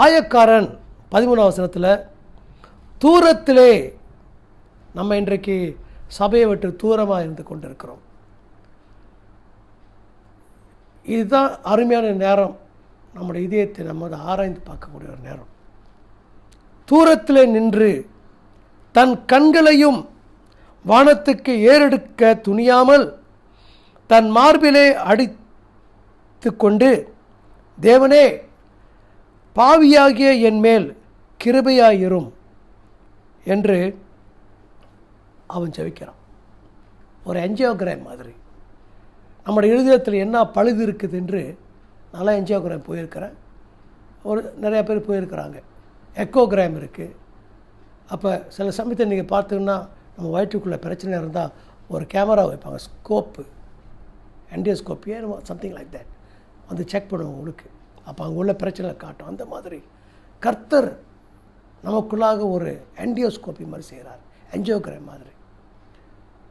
S2: ஆயக்காரன் 13ஆம் வசனத்தில், தூரத்திலே, நம்ம இன்றைக்கு சபையை விட்டு தூரமாக இருந்து கொண்டிருக்கிறோம். இதுதான் அருமையான நேரம், நம்முடைய இதயத்தை நம்ம அதை ஆராய்ந்து பார்க்கக்கூடிய ஒரு நேரம். தூரத்திலே நின்று தன் கண்களையும் வானத்துக்கு ஏறெடுக்க துணியாமல் தன் மார்பிலே அடித்து கொண்டு, தேவனே பாவியாகிய என் மேல் கிருபையாயிரும் என்று அவன் ஜெபிக்கிறான். ஒரு என்ஜியோகிராம் மாதிரி நம்முடைய இருதயத்தில் என்ன பழுது இருக்குது என்று நல்லா என்ஜியோகிராம் போயிருக்கிறேன். நிறையா பேர் போயிருக்கிறாங்க. எக்கோகிராம் இருக்குது. அப்போ சில சமயத்தை நீங்கள் பார்த்தீங்கன்னா நம்ம வயிற்றுக்குள்ளே பிரச்சனை இருந்தால் ஒரு கேமரா வைப்பாங்க, ஸ்கோப்பு, என்டியோஸ்கோப், சம்திங் லைக் தட், வந்து செக் பண்ணுவோம் உங்களுக்கு. அப்போ அங்கே உள்ள பிரச்சனை காட்டும். அந்த மாதிரி கர்த்தர் நமக்குள்ளாக ஒரு என்டியோஸ்கோப்பி மாதிரி செய்கிறார், என்ஜியோகிராம் மாதிரி.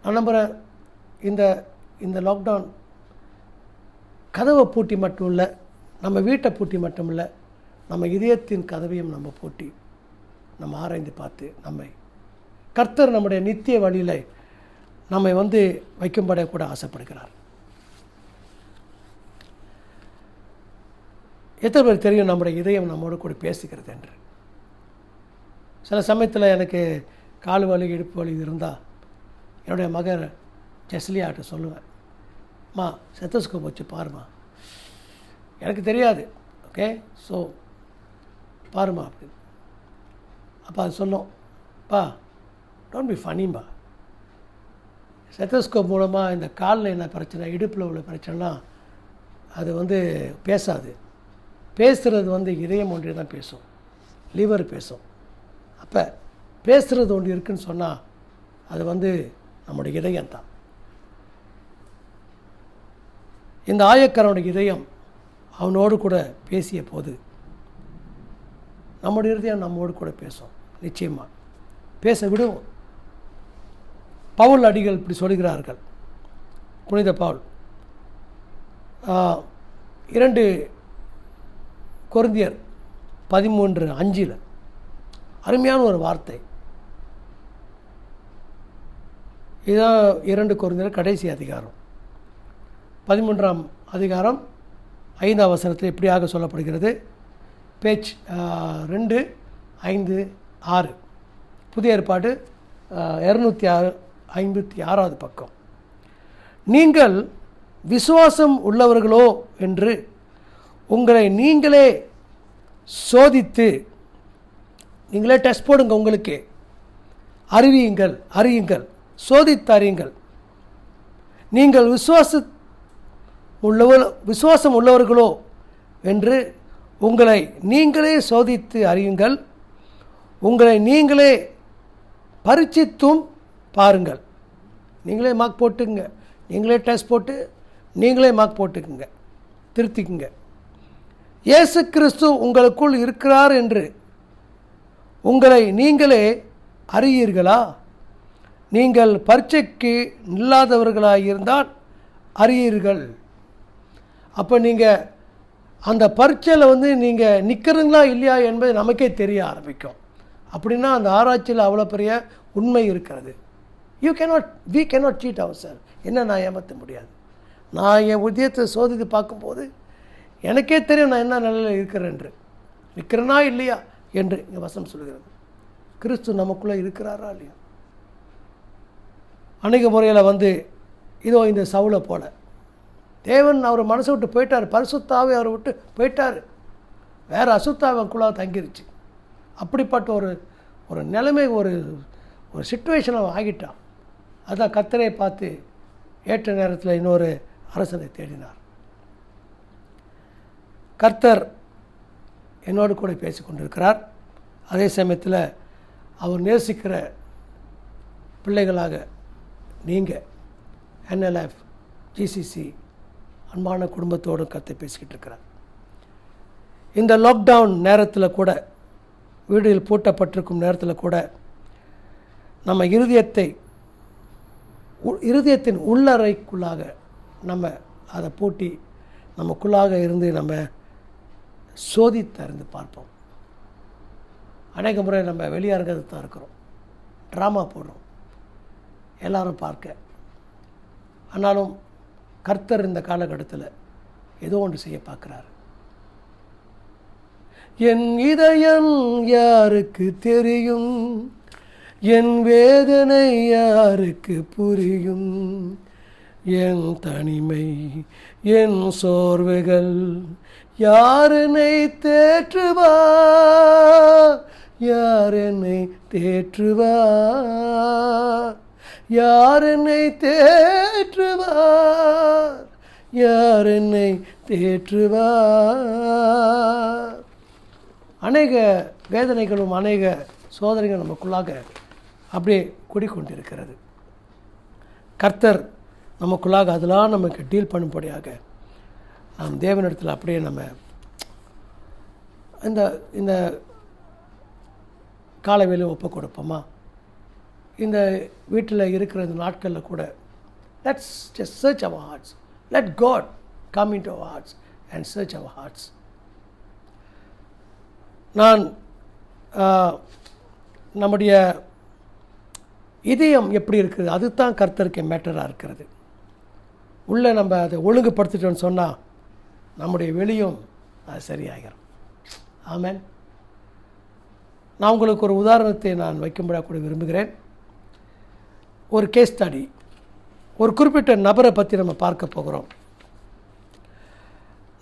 S2: நான் நம்புகிறேன் இந்த லாக்டவுன் கதவை பூட்டி மட்டும் இல்லை, நம்ம வீட்டை பூட்டி மட்டும் இல்லை, நம்ம இதயத்தின் கதவையும் நம்ம பூட்டி நம்ம ஆராய்ந்து பார்த்து கர்த்தர் நம்முடைய நித்திய வழியில் நம்மை வந்து வைக்கும்படியாக கூட ஆசைப்படுகிறார். எத்தனை பேர் தெரியும் நம்முடைய இதயம் நம்மோடு கூட பேசுகிறது என்று? சில சமயத்தில் எனக்கு கால் வலி இடுப்பு வலி இருந்தால் என்னுடைய மகன் ஜெஸ்லியாட்ட சொல்லுவேன், அம்மா ஸ்டெத்தோஸ்கோப் வச்சு பாருமா. எனக்கு தெரியாது, ஓகே, ஸோ பாருமா அப்படின்னு. அப்போ அது சொல்லும், பா டோன்ட் பி ஃபனிம்பா, ஸ்டெத்தோஸ்கோப் மூலமாக இந்த காலில் என்ன பிரச்சனை, இடுப்பில் உள்ள பிரச்சனைலாம் அது வந்து பேசாது. பேசுகிறது வந்து இதயம் ஒன்றே தான் பேசும், லிவர் பேசும். அப்போ பேசுகிறது ஒன்று இருக்குதுன்னு சொன்னால் அது வந்து நம்முடைய இதயம் தான். இந்த ஆயக்காரனுடைய இதயம் அவனோடு கூட பேசிய போது நம்முடைய இதயம் நம்மோடு கூட பேசும், நிச்சயமாக பேச விடுவோம். பவுல் அடிகள் இப்படி சொல்கிறார்கள், புனித பவுல் 2 கொரிந்தியர் 13:5 அருமையான ஒரு வார்த்தை. இதுதான் 2 கொரிந்தியர் கடைசி அதிகாரம், 13ஆம் அதிகாரம் 5ஆம் வசனத்தில் இப்படியாக சொல்லப்படுகிறது. பேஜ் 2, 5, 6, புதிய ஏற்பாடு 256வது பக்கம். நீங்கள் விசுவாசம் உள்ளவர்களோ என்று உங்களை நீங்களே சோதித்து, நீங்களே டெஸ்ட் போடுங்க, உங்களுக்கு அறியுங்கள், சோதித்து அறியுங்கள். நீங்கள் விசுவாசம் உள்ளவர்களோ என்று உங்களை நீங்களே சோதித்து அறியுங்கள், உங்களை நீங்களே பரீட்சித்தும் பாருங்கள். நீங்களே மார்க் போட்டுக்குங்க, நீங்களே டெஸ்ட் போட்டு நீங்களே மார்க் போட்டுக்குங்க, திருத்திக்குங்க. இயேசு கிறிஸ்து உங்களுக்குள் இருக்கிறார் என்று உங்களை நீங்களே அறியீர்களா? நீங்கள் பரீட்சைக்கு நில்லாதவர்களாக அறியீர்கள். அப்போ நீங்கள் அந்த பரீட்சையில் வந்து நீங்கள் நிற்கிறீங்களா இல்லையா என்பது நமக்கே தெரிய ஆரம்பிக்கும். அப்படின்னா அந்த ஆராய்ச்சியில் அவ்வளோ பெரிய உண்மை இருக்கிறது. we cannot cheat ourselves. என்ன நான் ஏமாற்ற முடியாது. நான் என் உதயத்தை சோதித்து பார்க்கும்போது எனக்கே தெரியும் நான் என்ன நிலையில் இருக்கிறேன் என்று, நிற்கிறேனா இல்லையா என்று இங்கே வசனம் சொல்கிறது. கிறிஸ்து நமக்குள்ளே இருக்கிறாரா இல்லையா? அநேக முறையில் வந்து இதோ இந்த சவுலை போல தேவன் அவர் மனசை விட்டு போயிட்டார், பரிசுத்தாவே அவரை விட்டு போயிட்டார், வேறு அசுத்தாவக்குள்ளாக தங்கிருச்சு. அப்படிப்பட்ட ஒரு நிலைமை, ஒரு சிச்சுவேஷனை ஆகிட்டான். அதான் கர்த்தரை பார்த்து ஏற்ற நேரத்தில் இன்னொரு அரசனை தேடினார். கர்த்தர் என்னோடு கூட பேசி கொண்டிருக்கிறார். அதே சமயத்தில் அவர் நேசிக்கிற பிள்ளைகளாக நீங்கள் NLF GCC அன்பான குடும்பத்தோடு கர்த்தர் பேசிக்கிட்டு இருக்கிறார். இந்த லாக்டவுன் நேரத்தில் கூட, வீடுகள் பூட்டப்பட்டிருக்கும் நேரத்தில் கூட நம்ம இருதயத்தின் உள்ளறைக்குள்ளாக நம்ம அதை பூட்டி நமக்குள்ளாக இருந்து நம்ம சோதித்தறிந்து பார்ப்போம். அநேக முறை நம்ம வெளியாகிறது தான் இருக்கிறோம், ட்ராமா போடுறோம் எல்லாரும் பார்க்க. ஆனாலும் கர்த்தர் இந்த காலகட்டத்தில் ஏதோ ஒன்று செய்ய பார்க்குறாரு. என் இதயம் யாருக்கு தெரியும், என் வேதனை யாருக்கு புரியும், என் தனிமை என் சோர்வுகள் யார் என்னை தேற்றுவார், யார் என்னை தேற்றுவார், யார் என்னை தேற்றுவார், யார் என்னை தேற்றுவார். அநேக வேதனைகளும் அநேக சோதனைகள் நமக்குள்ளாக அப்படியே குடிக்கொண்டிருக்கிறது. கர்த்தர் நமக்குள்ளாக அதெல்லாம் நமக்கு டீல் பண்ணும்படியாக நாம் தேவனிடத்தில் அப்படியே நம்ம இந்த காலை வேலையை ஒப்பு கொடுப்போமா? இந்த வீட்டில் இருக்கிற இந்த நாட்களில் கூட let's just search our hearts. Let God come into our hearts and search our hearts. நான் நம்முடைய இதயம் எப்படி இருக்குது, அதுதான் கர்த்தருக்கு மேட்டராக இருக்கிறது. உள்ளே நம்ம அதை ஒழுங்குபடுத்திட்டோன்னு சொன்னால் நம்முடைய வெளியும் அது சரியாகிடும். ஆமென். நான் உங்களுக்கு ஒரு உதாரணத்தை நான் வைக்கும்படியாக கூட விரும்புகிறேன். ஒரு கேஸ் ஸ்டடி, ஒரு குறிப்பிட்ட நபரை பற்றி நம்ம பார்க்க போகிறோம்.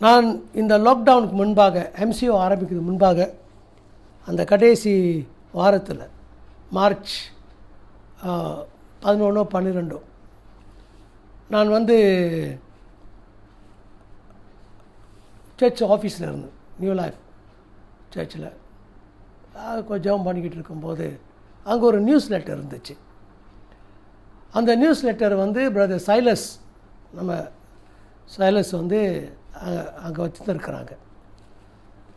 S2: நான் இந்த லாக்டவுனுக்கு முன்பாக, MCO ஆரம்பிக்கிறதுக்கு முன்பாக, அந்த கடைசி வாரத்தில் மார்ச் 11 12 நான் சர்ச் ஆஃபீஸில் இருந்தேன், நியூ லைஃப் சர்ச்சில். கொஞ்சம் ஜெபம் பண்ணிக்கிட்டு இருக்கும்போது அங்கே ஒரு நியூஸ் லெட்டர் இருந்துச்சு. அந்த நியூஸ் லெட்டர் பிரதர் சைலஸ், நம்ம சைலஸ் அங்கே வச்சுருக்கிறாங்க.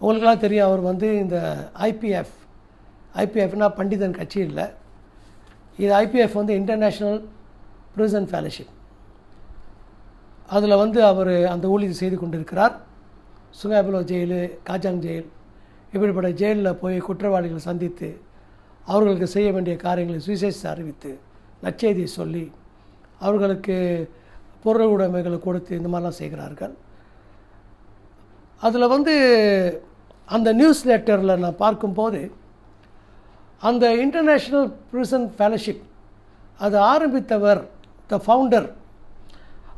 S2: உங்களுக்கெல்லாம் தெரியும், அவர் இந்த ஐபிஎஃப்னா பண்டிதன் கட்சி இல்லை, இது ஐபிஎஃப் இன்டர்நேஷ்னல் ப்ரிசன் ஃபெலோஷிப். அதில் அவர் அந்த ஊழியத்தை செய்து கொண்டிருக்கிறார். சுங்காபுலோ ஜெயிலு, காஜாங் ஜெயில், இப்படிப்பட்ட ஜெயிலில் போய் குற்றவாளிகளை சந்தித்து அவர்களுக்கு செய்ய வேண்டிய காரியங்களை சுவிசேஷத்தை அறிவித்து நற்செய்தியை சொல்லி அவர்களுக்கு பொருள் உடைமைகளை கொடுத்து இந்த மாதிரிலாம் செய்கிறார்கள். அதில் அந்த நியூஸ் லெட்டரில் நான் பார்க்கும்போது அந்த இன்டர்நேஷ்னல் ப்ரிசன் ஃபெலோஷிப் அது ஆரம்பித்தவர், த ஃபவுண்டர்,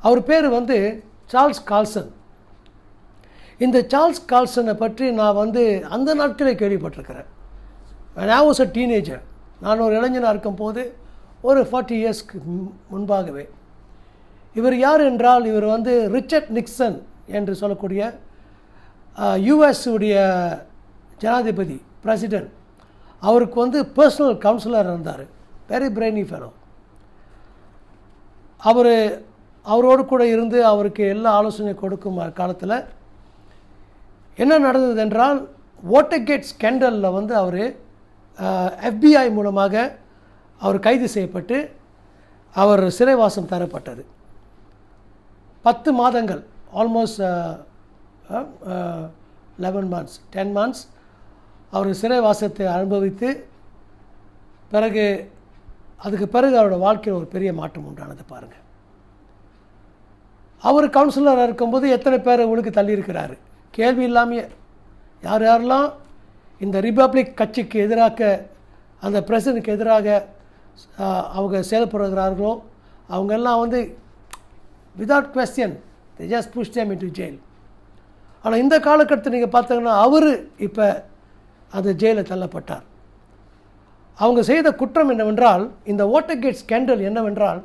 S2: அவர் பேர் சார்ல்ஸ் கால்சன். இந்த சார்ல்ஸ் கால்சனை பற்றி நான் அந்த நாட்களே கேள்விப்பட்டிருக்கிறேன். நான் வாஸ் அ டீனேஜர், நான் ஒரு இளைஞனாக இருக்கும்போது ஒரு 40 இயர்ஸ்க்கு முன்பாகவே. இவர் யார் என்றால், இவர் ரிச்சர்ட் நிக்சன் என்று சொல்லக்கூடிய US உடைய ஜனாதிபதி, பிரசிடென்ட். அவருக்கு பர்சனல் கவுன்சிலர் இருந்தார். Very brainy fellow. அவரோடு கூட இருந்து அவருக்கு எல்லா ஆலோசனை கொடுக்கும் காலத்தில் என்ன நடந்தது என்றால், வாட்டர்கேட் ஸ்கேண்டலில் அவர் FBI மூலமாக அவர் கைது செய்யப்பட்டு அவர் சிறைவாசம் தரப்பட்டது. 10 மாதங்கள், ஆல்மோஸ்ட் 11 months 10 months அவர் சிறைவாசத்தை அனுபவித்து அதுக்கு பிறகு அவரோட வாழ்க்கையில் ஒரு பெரிய மாற்றம் உண்டானது. பாருங்கள், அவர் கவுன்சிலராக இருக்கும்போது எத்தனை பேரை ஒழுங்கு தள்ளியிருக்கிறாரு, கேள்வி இல்லாமையே. யாரெல்லாம் இந்த ரிபப்ளிக் கட்சிக்கு எதிராக, அந்த பிரசிடென்ட்க்கு எதிராக அவங்க செயல்படுகிறார்களோ அவங்கெல்லாம் without question they just pushed them into jail. ஆனால் இந்த காலகட்டத்தில் நீங்கள் பார்த்தீங்கன்னா அவர் இப்போ அந்த ஜெயிலில் தள்ளப்பட்டார். அவங்க செய்த குற்றம் என்னவென்றால், இந்த வாட்டர்கேட் ஸ்கேண்டல் என்னவென்றால்,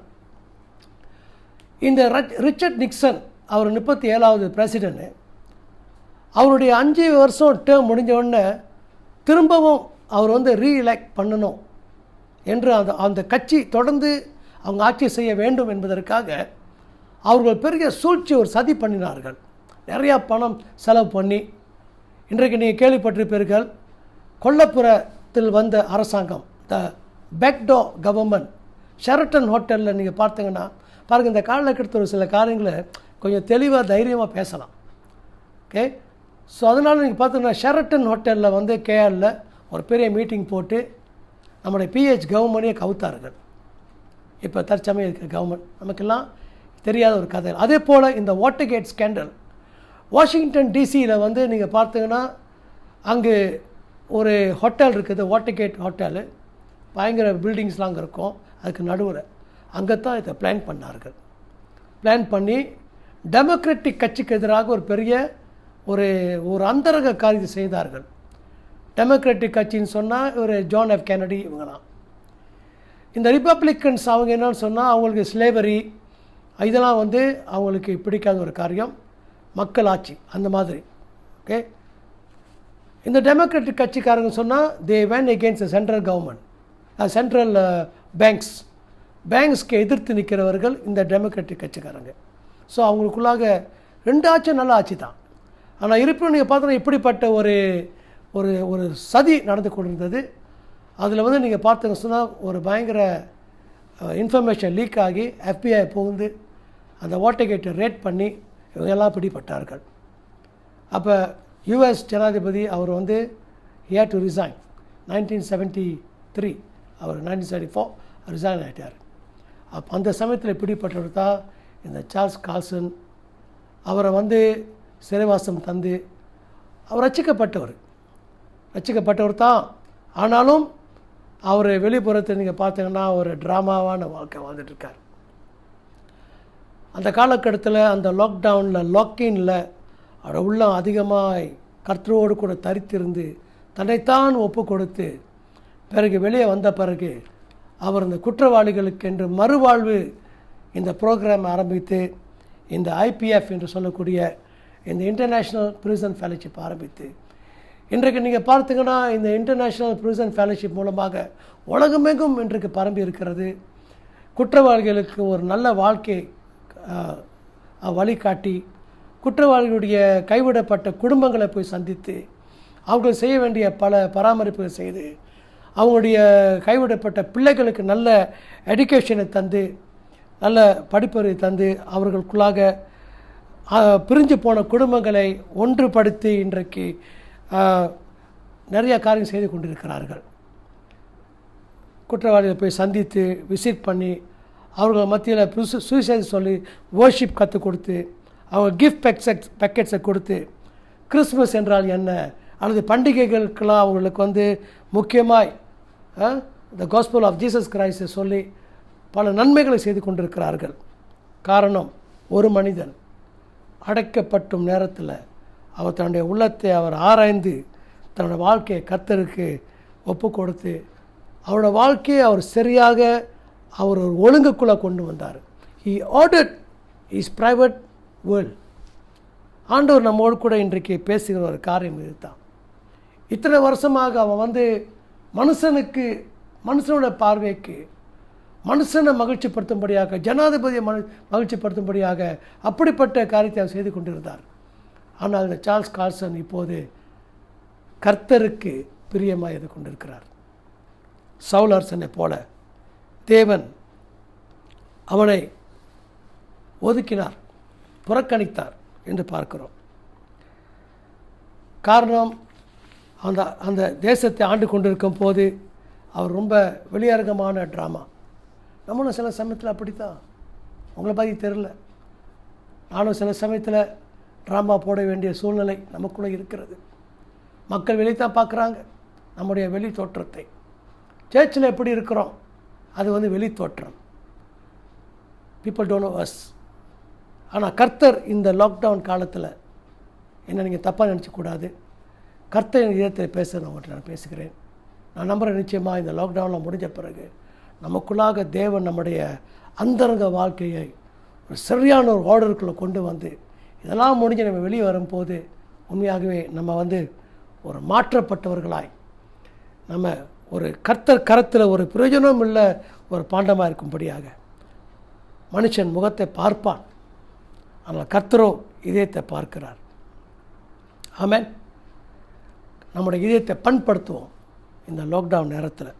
S2: இந்த ரிச்சர்ட் நிக்சன் அவர் 37வது பிரசிடென்ட், அவருடைய 5 வருஷம் டேர்ம் முடிஞ்சவுடனே திரும்பவும் அவர் ரீஎலெக்ட் பண்ணணும் என்று அந்த கட்சி தொடர்ந்து அவங்க ஆட்சி செய்ய வேண்டும் என்பதற்காக அவர்கள் பெரிய சூழ்ச்சி, ஒரு சதி பண்ணினார்கள். நிறையா பணம் செலவு பண்ணி, இன்றைக்கு நீங்கள் கேள்விப்பட்டிருப்பீர்கள், கொல்லப்புறத்தில் வந்த அரசாங்கம், த பெக்டோ கவர்மெண்ட், ஷெரட்டன் ஹோட்டலில் நீங்கள் பார்த்தீங்கன்னா பாருங்கள், இந்த காலகட்டத்தில் ஒரு சில காரியங்களை கொஞ்சம் தெளிவாக தைரியமாக பேசலாம். ஓகே, ஸோ அதனால் நீங்கள் பார்த்தீங்கன்னா ஷெரட்டன் ஹோட்டலில் கேஆரில் ஒரு பெரிய மீட்டிங் போட்டு நம்முடைய PH கவர்மெண்ட்டே கவுத்தார்கள். இப்போ தற்சமயம் இருக்கிற கவர்மெண்ட் நமக்கெல்லாம் தெரியாத ஒரு கதை. அதே போல் இந்த வாட்டர்கேட் ஸ்கேண்டல் வாஷிங்டன் டிசியில் நீங்கள் பார்த்தீங்கன்னா அங்கே ஒரு ஹோட்டல் இருக்குது, வாட்டர்கேட் ஹோட்டலு, பயங்கர பில்டிங்ஸ்லாம் அங்கே இருக்கும். அதுக்கு நடுவில் அங்கே தான் இதை பிளான் பண்ணார்கள். பிளான் பண்ணி டெமோக்ராட்டிக் கட்சிக்கு எதிராக ஒரு பெரிய ஒரு அந்தரங்க காரியத்தை செய்தார்கள். டெமோக்ராட்டிக் கட்சின்னு சொன்னால் ஒரு ஜான் எஃப் கென்னடி, இவங்களாம். இந்த ரிப்பப்ளிக்கன்ஸ் அவங்க என்னன்னு சொன்னால், அவங்களுக்கு ஸ்லேவரி இதெல்லாம் அவங்களுக்கு பிடிக்காத ஒரு காரியம், மக்கள் ஆட்சி அந்த மாதிரி. ஓகே, இந்த டெமோக்ராட்டிக் கட்சிக்காரங்க சொன்னால் they went against central government, central பேங்க்ஸ்க்கு எதிர்த்து நிற்கிறவர்கள் இந்த டெமோக்ராட்டிக் கட்சிக்காரங்க. ஸோ அவங்களுக்குள்ளாக 2 ஆட்சியும் நல்ல ஆட்சி தான். ஆனால் இருப்பினும் நீங்கள் பார்த்தோன்னா இப்படிப்பட்ட ஒரு ஒரு ஒரு சதி நடந்து கொண்டிருந்தது. அதில் வந்து நீங்கள் பார்த்தீங்க சொன்னால் ஒரு பயங்கர இன்ஃபர்மேஷன் லீக் ஆகி FBI புகுந்து அந்த வாட்டர்கேட்டை ரேட் பண்ணி இவங்கெல்லாம் பிடிப்பட்டார்கள். அப்போ US ஜனாதிபதி அவர் வந்து he had to resign 1973, அவர் 1974 ரிசைன் ஆகிட்டார். அப்போ அந்த சமயத்தில் பிடிப்பட்டவர் தான் இந்த சார்ல்ஸ் கால்சன். அவரை வந்து சிறைவாசம் தந்து அவர் ரட்சிக்கப்பட்டவர் தான். ஆனாலும் அவர் வெளிப்புறத்தை நீங்கள் பார்த்தீங்கன்னா ஒரு ட்ராமாவான வாழ்க்கை வாழ்ந்துட்டுருக்கார். அந்த காலகட்டத்தில் அந்த லாக்டவுனில் லாக்கின்ல அவர் உள்ளம் அதிகமாக கர்த்தரோடு கூட தரித்திருந்து தன்னைத்தான் ஒப்பு கொடுத்து பிறகு வெளியே வந்த பிறகு அவர் இந்த குற்றவாளிகளுக்கென்று மறுவாழ்வு இந்த ப்ரோக்ராம் ஆரம்பித்து இந்த IPF என்று சொல்லக்கூடிய இந்த இன்டர்நேஷ்னல் பிரிசன் ஃபெலோஷிப் ஆரம்பித்து இன்றைக்கு நீங்கள் பார்த்தீங்கன்னா இந்த இன்டர்நேஷ்னல் பிரிசன் ஃபெலோஷிப் மூலமாக உலகமெங்கும் இன்றைக்கு பரம்பி இருக்கிறது. குற்றவாளிகளுக்கு ஒரு நல்ல வாழ்க்கை வழிகாட்டி குற்றவாளிகளுடைய கைவிடப்பட்ட குடும்பங்களை போய் சந்தித்து அவர்கள் செய்ய வேண்டிய பல பராமரிப்புகள் செய்து அவங்களுடைய கைவிடப்பட்ட பிள்ளைகளுக்கு நல்ல எடுகேஷனை தந்து நல்ல படிப்பறிவை தந்து அவர்களுக்குள்ளாக பிரிஞ்சு போன குடும்பங்களை ஒன்றுபடுத்தி இன்றைக்கு நிறைய காரியம் செய்து கொண்டிருக்கிறார்கள். குற்றவாளிகளை போய் சந்தித்து விசிட் பண்ணி அவர்கள் மத்தியில் சூசைட் சொல்லி வர்ஷிப் கற்றுக் கொடுத்து அவங்க கிஃப்ட் பேக்கெட்ஸை கொடுத்து கிறிஸ்மஸ் என்றால் என்ன அல்லது பண்டிகைகளுக்கெல்லாம் அவங்களுக்கு வந்து முக்கியமாய் த காஸ்பல் ஆஃப் ஜீசஸ் கிரைஸ்டை சொல்லி பல நன்மைகளை செய்து கொண்டிருக்கிறார்கள். காரணம், ஒரு மனிதன் அடைக்கப்பட்டும் நேரத்தில் அவர் தன்னுடைய உள்ளத்தை அவர் ஆராய்ந்து தன்னுடைய வாழ்க்கையை கர்த்தருக்கு ஒப்பு கொடுத்து அவரோட வாழ்க்கையை அவர் சரியாக அவர் ஒரு ஒழுங்குக்குள்ளே கொண்டு வந்தார். He ordered is private world. ஆண்டவர் நம்மோடு கூட இன்றைக்கு பேசுகிற ஒரு காரியம் இதுதான். இத்தனை வருஷமாக அவன் வந்து மனுஷனோட பார்வைக்கு மனுஷனை மகிழ்ச்சிப்படுத்தும்படியாக ஜனாதிபதியை மகிழ்ச்சிப்படுத்தும்படியாக அப்படிப்பட்ட காரியத்தை அவர் செய்து கொண்டிருந்தார். ஆனால் இந்த சார்ல்ஸ் கால்சன் இப்போது கர்த்தருக்கு பிரியமாக இருந்து கொண்டிருக்கிறார். சவுல் அரசனை போல தேவன் அவனை ஒதுக்கினார், புறக்கணித்தார் என்று பார்க்கிறோம். காரணம், அந்த தேசத்தை ஆண்டு கொண்டிருக்கும் போது அவர் ரொம்ப வெளியரங்கமான ட்ராமா. நம்மளும் சில சமயத்தில் அப்படித்தான், உங்களை பற்றி தெரில, நானும் சில சமயத்தில் ட்ராமா போட வேண்டிய சூழ்நிலை நமக்குள்ளே இருக்கிறது. மக்கள் வெளித்தான் பார்க்குறாங்க நம்முடைய வெளி தோற்றத்தை. சர்ச்சில் எப்படி இருக்கிறோம் அது வந்து வெளி தோற்றம். People don't know us. ஆனால் கர்த்தர் இந்த லாக்டவுன் காலத்தில் என்ன நீங்கள் தப்பாக நினச்சக்கூடாது. கர்த்தர் என் இதயத்தில் பேசுகிறேன், அவங்கள்ட்ட நான் பேசுகிறேன். நான் நம்புகிறேன் நிச்சயமாக இந்த லாக்டவுனில் முடிஞ்ச பிறகு நமக்குள்ளாக தேவன் நம்முடைய அந்தரங்க வாழ்க்கையை ஒரு சரியான ஒரு ஆர்டருக்குள்ளே கொண்டு வந்து இதெல்லாம் முடிஞ்சு நம்ம வெளியே வரும்போது உண்மையாகவே நம்ம வந்து ஒரு மாற்றப்பட்டவர்களாய் நம்ம ஒரு கர்த்தர் கரத்தில் ஒரு பிரயோஜனம் இல்லை ஒரு பாண்டமாக இருக்கும்படியாக மனுஷன் முகத்தை பார்ப்பான், ஆனால் கர்த்தரோ இதயத்தை பார்க்கிறார். ஆமென். நம்முடைய இதயத்தை பண்படுத்துவோம் இந்த லாக்டவுன் நேரத்தில்.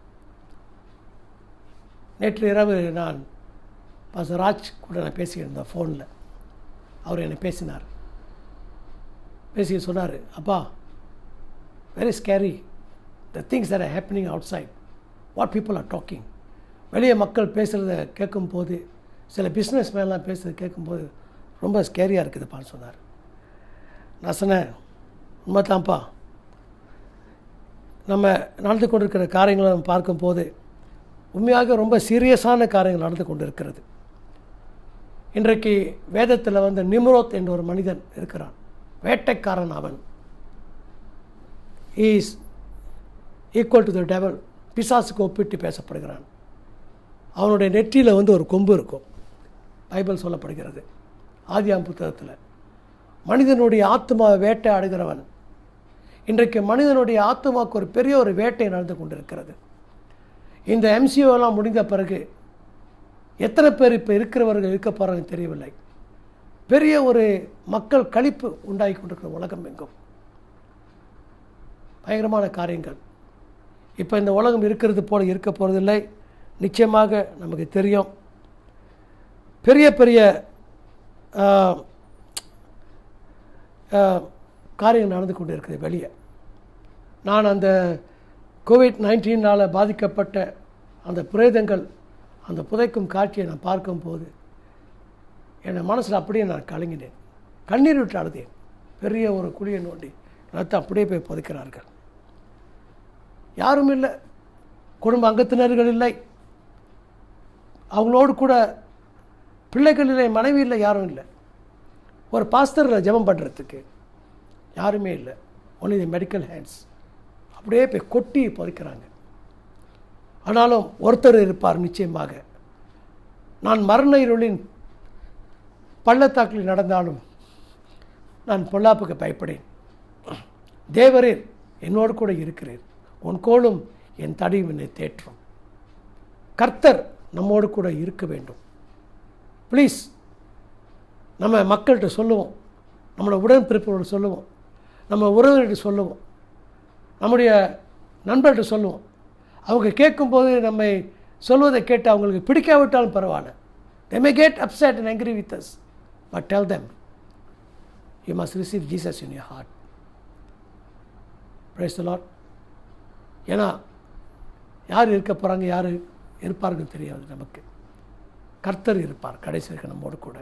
S2: நேற்று இரவு நான் பாஸ்டர் ராஜ் கூட நான் பேசியிருந்தேன் ஃபோனில். அவர் என்னை பேசி சொன்னார், அப்பா very scary the things that are happening outside, what people are talking. வெளியே மக்கள் பேசுகிறத கேட்கும்போது, சில பிஸ்னஸ் மேலாம் பேசுகிறத கேட்கும்போது ரொம்ப ஸ்கேரியாக இருக்குதுப்பான்னு சொன்னார். நான் சொன்னேன், உண்மைதான்ப்பா, நம்ம நடந்து கொண்டிருக்கிற காரியங்களை நம்ம பார்க்கும்போது உண்மையாக ரொம்ப சீரியஸான காரியங்கள் நடந்து கொண்டு இருக்கிறது. இன்றைக்கு வேதத்தில் வந்து நிம்ரோத் என்ற ஒரு மனிதன் இருக்கிறான், வேட்டைக்காரன். அவன் இஸ் ஈக்குவல் டு த டெவல், பிசாசுக்கு ஒப்பிட்டு பேசப்படுகிறான். அவனுடைய நெற்றியில் வந்து ஒரு கொம்பு இருக்கும், பைபிள் சொல்லப்படுகிறது ஆதியாம் புத்தகத்தில். மனிதனுடைய ஆத்மாவை வேட்டை ஆடுகிறவன். இன்றைக்கு மனிதனுடைய ஆத்மாவுக்கு ஒரு பெரிய ஒரு வேட்டை நடந்து கொண்டிருக்கிறது. இந்த எம்சிஓலாம் முடிந்த பிறகு எத்தனை பேர் இப்போ இருக்கிறவர்கள் இருக்க போகிறாங்க தெரியவில்லை. பெரிய ஒரு மக்கள் களிப்பு உண்டாகி கொண்டிருக்கிற உலகம் எங்கும் பயங்கரமான காரியங்கள். இப்போ இந்த உலகம் இருக்கிறது போல இருக்க போகிறதில்லை. நிச்சயமாக நமக்கு தெரியும். பெரிய பெரிய காரியங்கள் நடந்து கொண்டு இருக்கிறது வெளியே. நான் அந்த COVID-19 பாதிக்கப்பட்ட அந்த பிரேதங்கள் அந்த புதைக்கும் காட்சியை நான் பார்க்கும்போது என் மனசில் அப்படியே நான் கலங்கினேன், கண்ணீர் விட்டு அழுதேன். பெரிய ஒரு குழியை நோண்டி நிலத்தை அப்படியே போய் புதைக்கிறார்கள். யாரும் இல்லை, குடும்ப அங்கத்தினர்கள் இல்லை, அவங்களோடு கூட பிள்ளைகள் இல்லை, மனைவி இல்லை, யாரும் இல்லை. ஒரு பாஸ்டரில் ஜெபம் பண்ணுறதுக்கு யாருமே இல்லை. Only the medical hands. அப்படியே போய் கொட்டி புதைக்கிறாங்க. ஆனாலும் ஒருத்தர் இருப்பார் நிச்சயமாக. நான் மரண இருளின் பள்ளத்தாக்கில் நடந்தாலும் நான் பொல்லாப்புக்கு பயப்படேன். தேவரீர் என்னோடு கூட இருக்கிறேன், உன் கோலும் என் தடியும் என்னை தேற்றும். கர்த்தர் நம்மோடு கூட இருக்க வேண்டும். ப்ளீஸ் நம்ம மக்கள்கிட்ட சொல்லுவோம், நம்மளோட உடன்பிறப்போடு சொல்லுவோம், நம்ம உறவினர்கிட்ட சொல்லுவோம், நம்முடைய நண்பர்கிட்ட சொல்லுவோம். அவங்க கேட்கும்போது நம்மை சொல்வதை கேட்டு அவங்களுக்கு பிடிக்காவிட்டாலும் பரவாயில்ல. they may get upset and angry with us, but tell them you must receive Jesus in your heart. Praise the Lord. ஏன்னா யார் இருக்க போகிறாங்க, யார் இருப்பார்கள் தெரியாது நமக்கு. கர்த்தர் இருப்பார் கடைசி வரைக்கும் நம்மோடு கூட.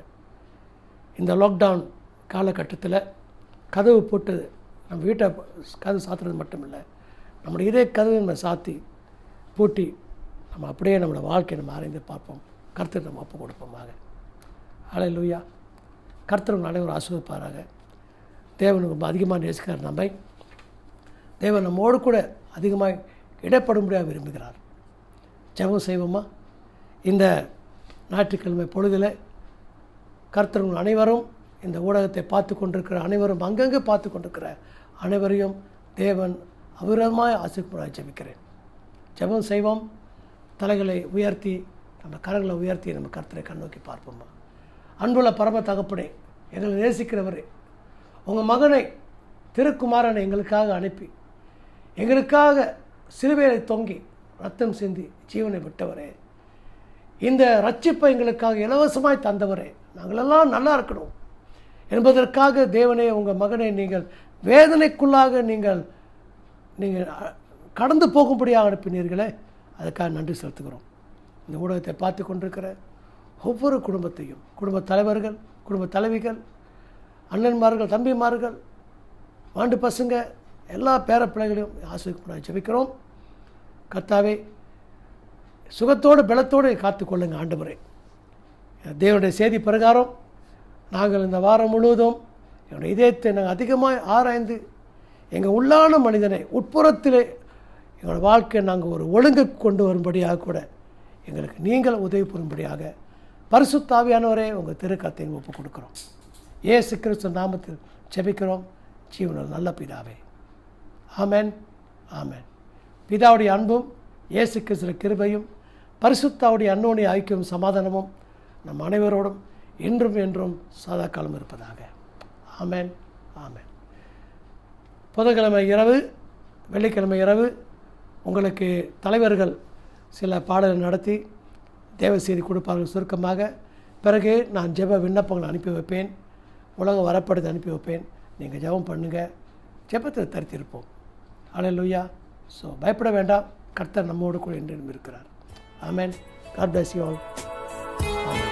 S2: இந்த லாக்டவுன் காலகட்டத்தில் கதவு போட்டு நம்ம வீட்டை கதவு சாத்துறது மட்டும் இல்லை, நம்முடைய இதே கதவை நம்ம சாத்தி பூட்டி நம்ம அப்படியே நம்மளோட வாழ்க்கையை நம்ம ஆராய்ந்து பார்ப்போம். கர்த்தர் நம்ம ஒப்பு கொடுப்போமாக. ஹல்லேலூயா. கர்த்தர் அனைவரும் ஆசீர்வதிப்பாராக. தேவன் ரொம்ப அதிகமாக நேசிக்கிறார் நம்மை. தேவன் நம்மோடு கூட அதிகமாக இடப்படும்படியாக விரும்புகிறார். ஜெபம் செய்வோமா? இந்த ஞாயிற்றுக்கிழமை பொழுதில் கர்த்தர் அனைவரும், இந்த ஊடகத்தை பார்த்து கொண்டிருக்கிற அனைவரும், அங்கங்கே பார்த்து கொண்டிருக்கிற அனைவரையும் தேவன் அவிரதமாக ஆசீர்வதிப்பாராக ஜெபிக்கிறேன். ஜெபம் செய்வோம். தலைகளை உயர்த்தி, நம்ம கரங்களை உயர்த்தி நம்ம கர்த்தரை கண்ணோக்கி பார்ப்போமா? அன்புள்ள பரம தகப்பனே, எங்களை நேசிக்கிறவரே, உங்கள் மகனை திருக்குமாரனை எங்களுக்காக அனுப்பி எங்களுக்காக சிலுவையில் தொங்கி ரத்தம் சிந்தி ஜீவனை விட்டவரே, இந்த ரட்சிப்பை எங்களுக்காக இலவசமாய் தந்தவரே, நாங்களெல்லாம் நல்லா இருக்கணும் என்பதற்காக தேவனே உங்கள் மகனை நீங்கள் வேதனைக்குள்ளாக நீங்கள் கடந்து போகும்படியாக அனுப்பினீர்களே, அதுக்காக நன்றி செலுத்துகிறோம். இந்த ஊடகத்தை பார்த்து கொண்டிருக்கிற ஒவ்வொரு குடும்பத்தையும், குடும்ப தலைவர்கள், குடும்ப தலைவிகள், அண்ணன்மார்கள், தம்பிமார்கள், ஆண்டு பசங்க, எல்லா பேர பிள்ளைகளையும் ஆசீர்வதிக்க ஜெபிக்கிறோம். கர்த்தாவே, சுகத்தோடு பலத்தோடு காத்துக்கொள்ளுங்க ஆண்டவரே. தேவனுடைய செய்தி பிரகாரம் நாங்கள் இந்த வாரம் முழுவதும் என்னுடைய இதயத்தை நாங்கள் அதிகமாக ஆராய்ந்து எங்கள் உள்ளான மனிதனை உட்புறத்திலே எங்களோட வாழ்க்கையை நாங்கள் ஒரு ஒழுங்கு கொண்டு வரும்படியாக கூட எங்களுக்கு நீங்கள் உதவி புரியும்படியாக பரிசுத்த ஆவியானவரே உங்கள் திருக்கரத்தை ஒப்புக் கொடுக்குறோம். இயேசு கிறிஸ்து நாமத்தில் ஜெபிக்கிறோம் ஜீவனில் நல்ல பிதாவே. ஆமென், ஆமென். பிதாவுடைய அன்பும் இயேசு கிறிஸ்து கிருபையும் பரிசுத்தாவுடைய அன்னோனி ஐக்கியம் சமாதானமும் நம் அனைவரோடும் இன்றும் என்றும் சதா காலம் இருப்பதாக. ஆமென், ஆமென். புதன்கிழமை இரவு, வெள்ளிக்கிழமை இரவு உங்களுக்கு தலைவர்கள் சில பாடல்கள் நடத்தி தேவ செய்தி கொடுப்பார்கள் சுருக்கமாக. பிறகு நான் ஜெப விண்ணப்பங்களை அனுப்பி வைப்பேன், உலக வரப்படுத்தி அனுப்பி வைப்பேன். நீங்கள் ஜெபம் பண்ணுங்கள், ஜெபத்தில் தரித்திருப்போம். ஹல்லேலூயா. ஸோ பயப்பட வேண்டாம், கர்த்தர் நம்மோடு கூட என்றும் இருக்கிறார். ஆமென். God bless you all. Amen.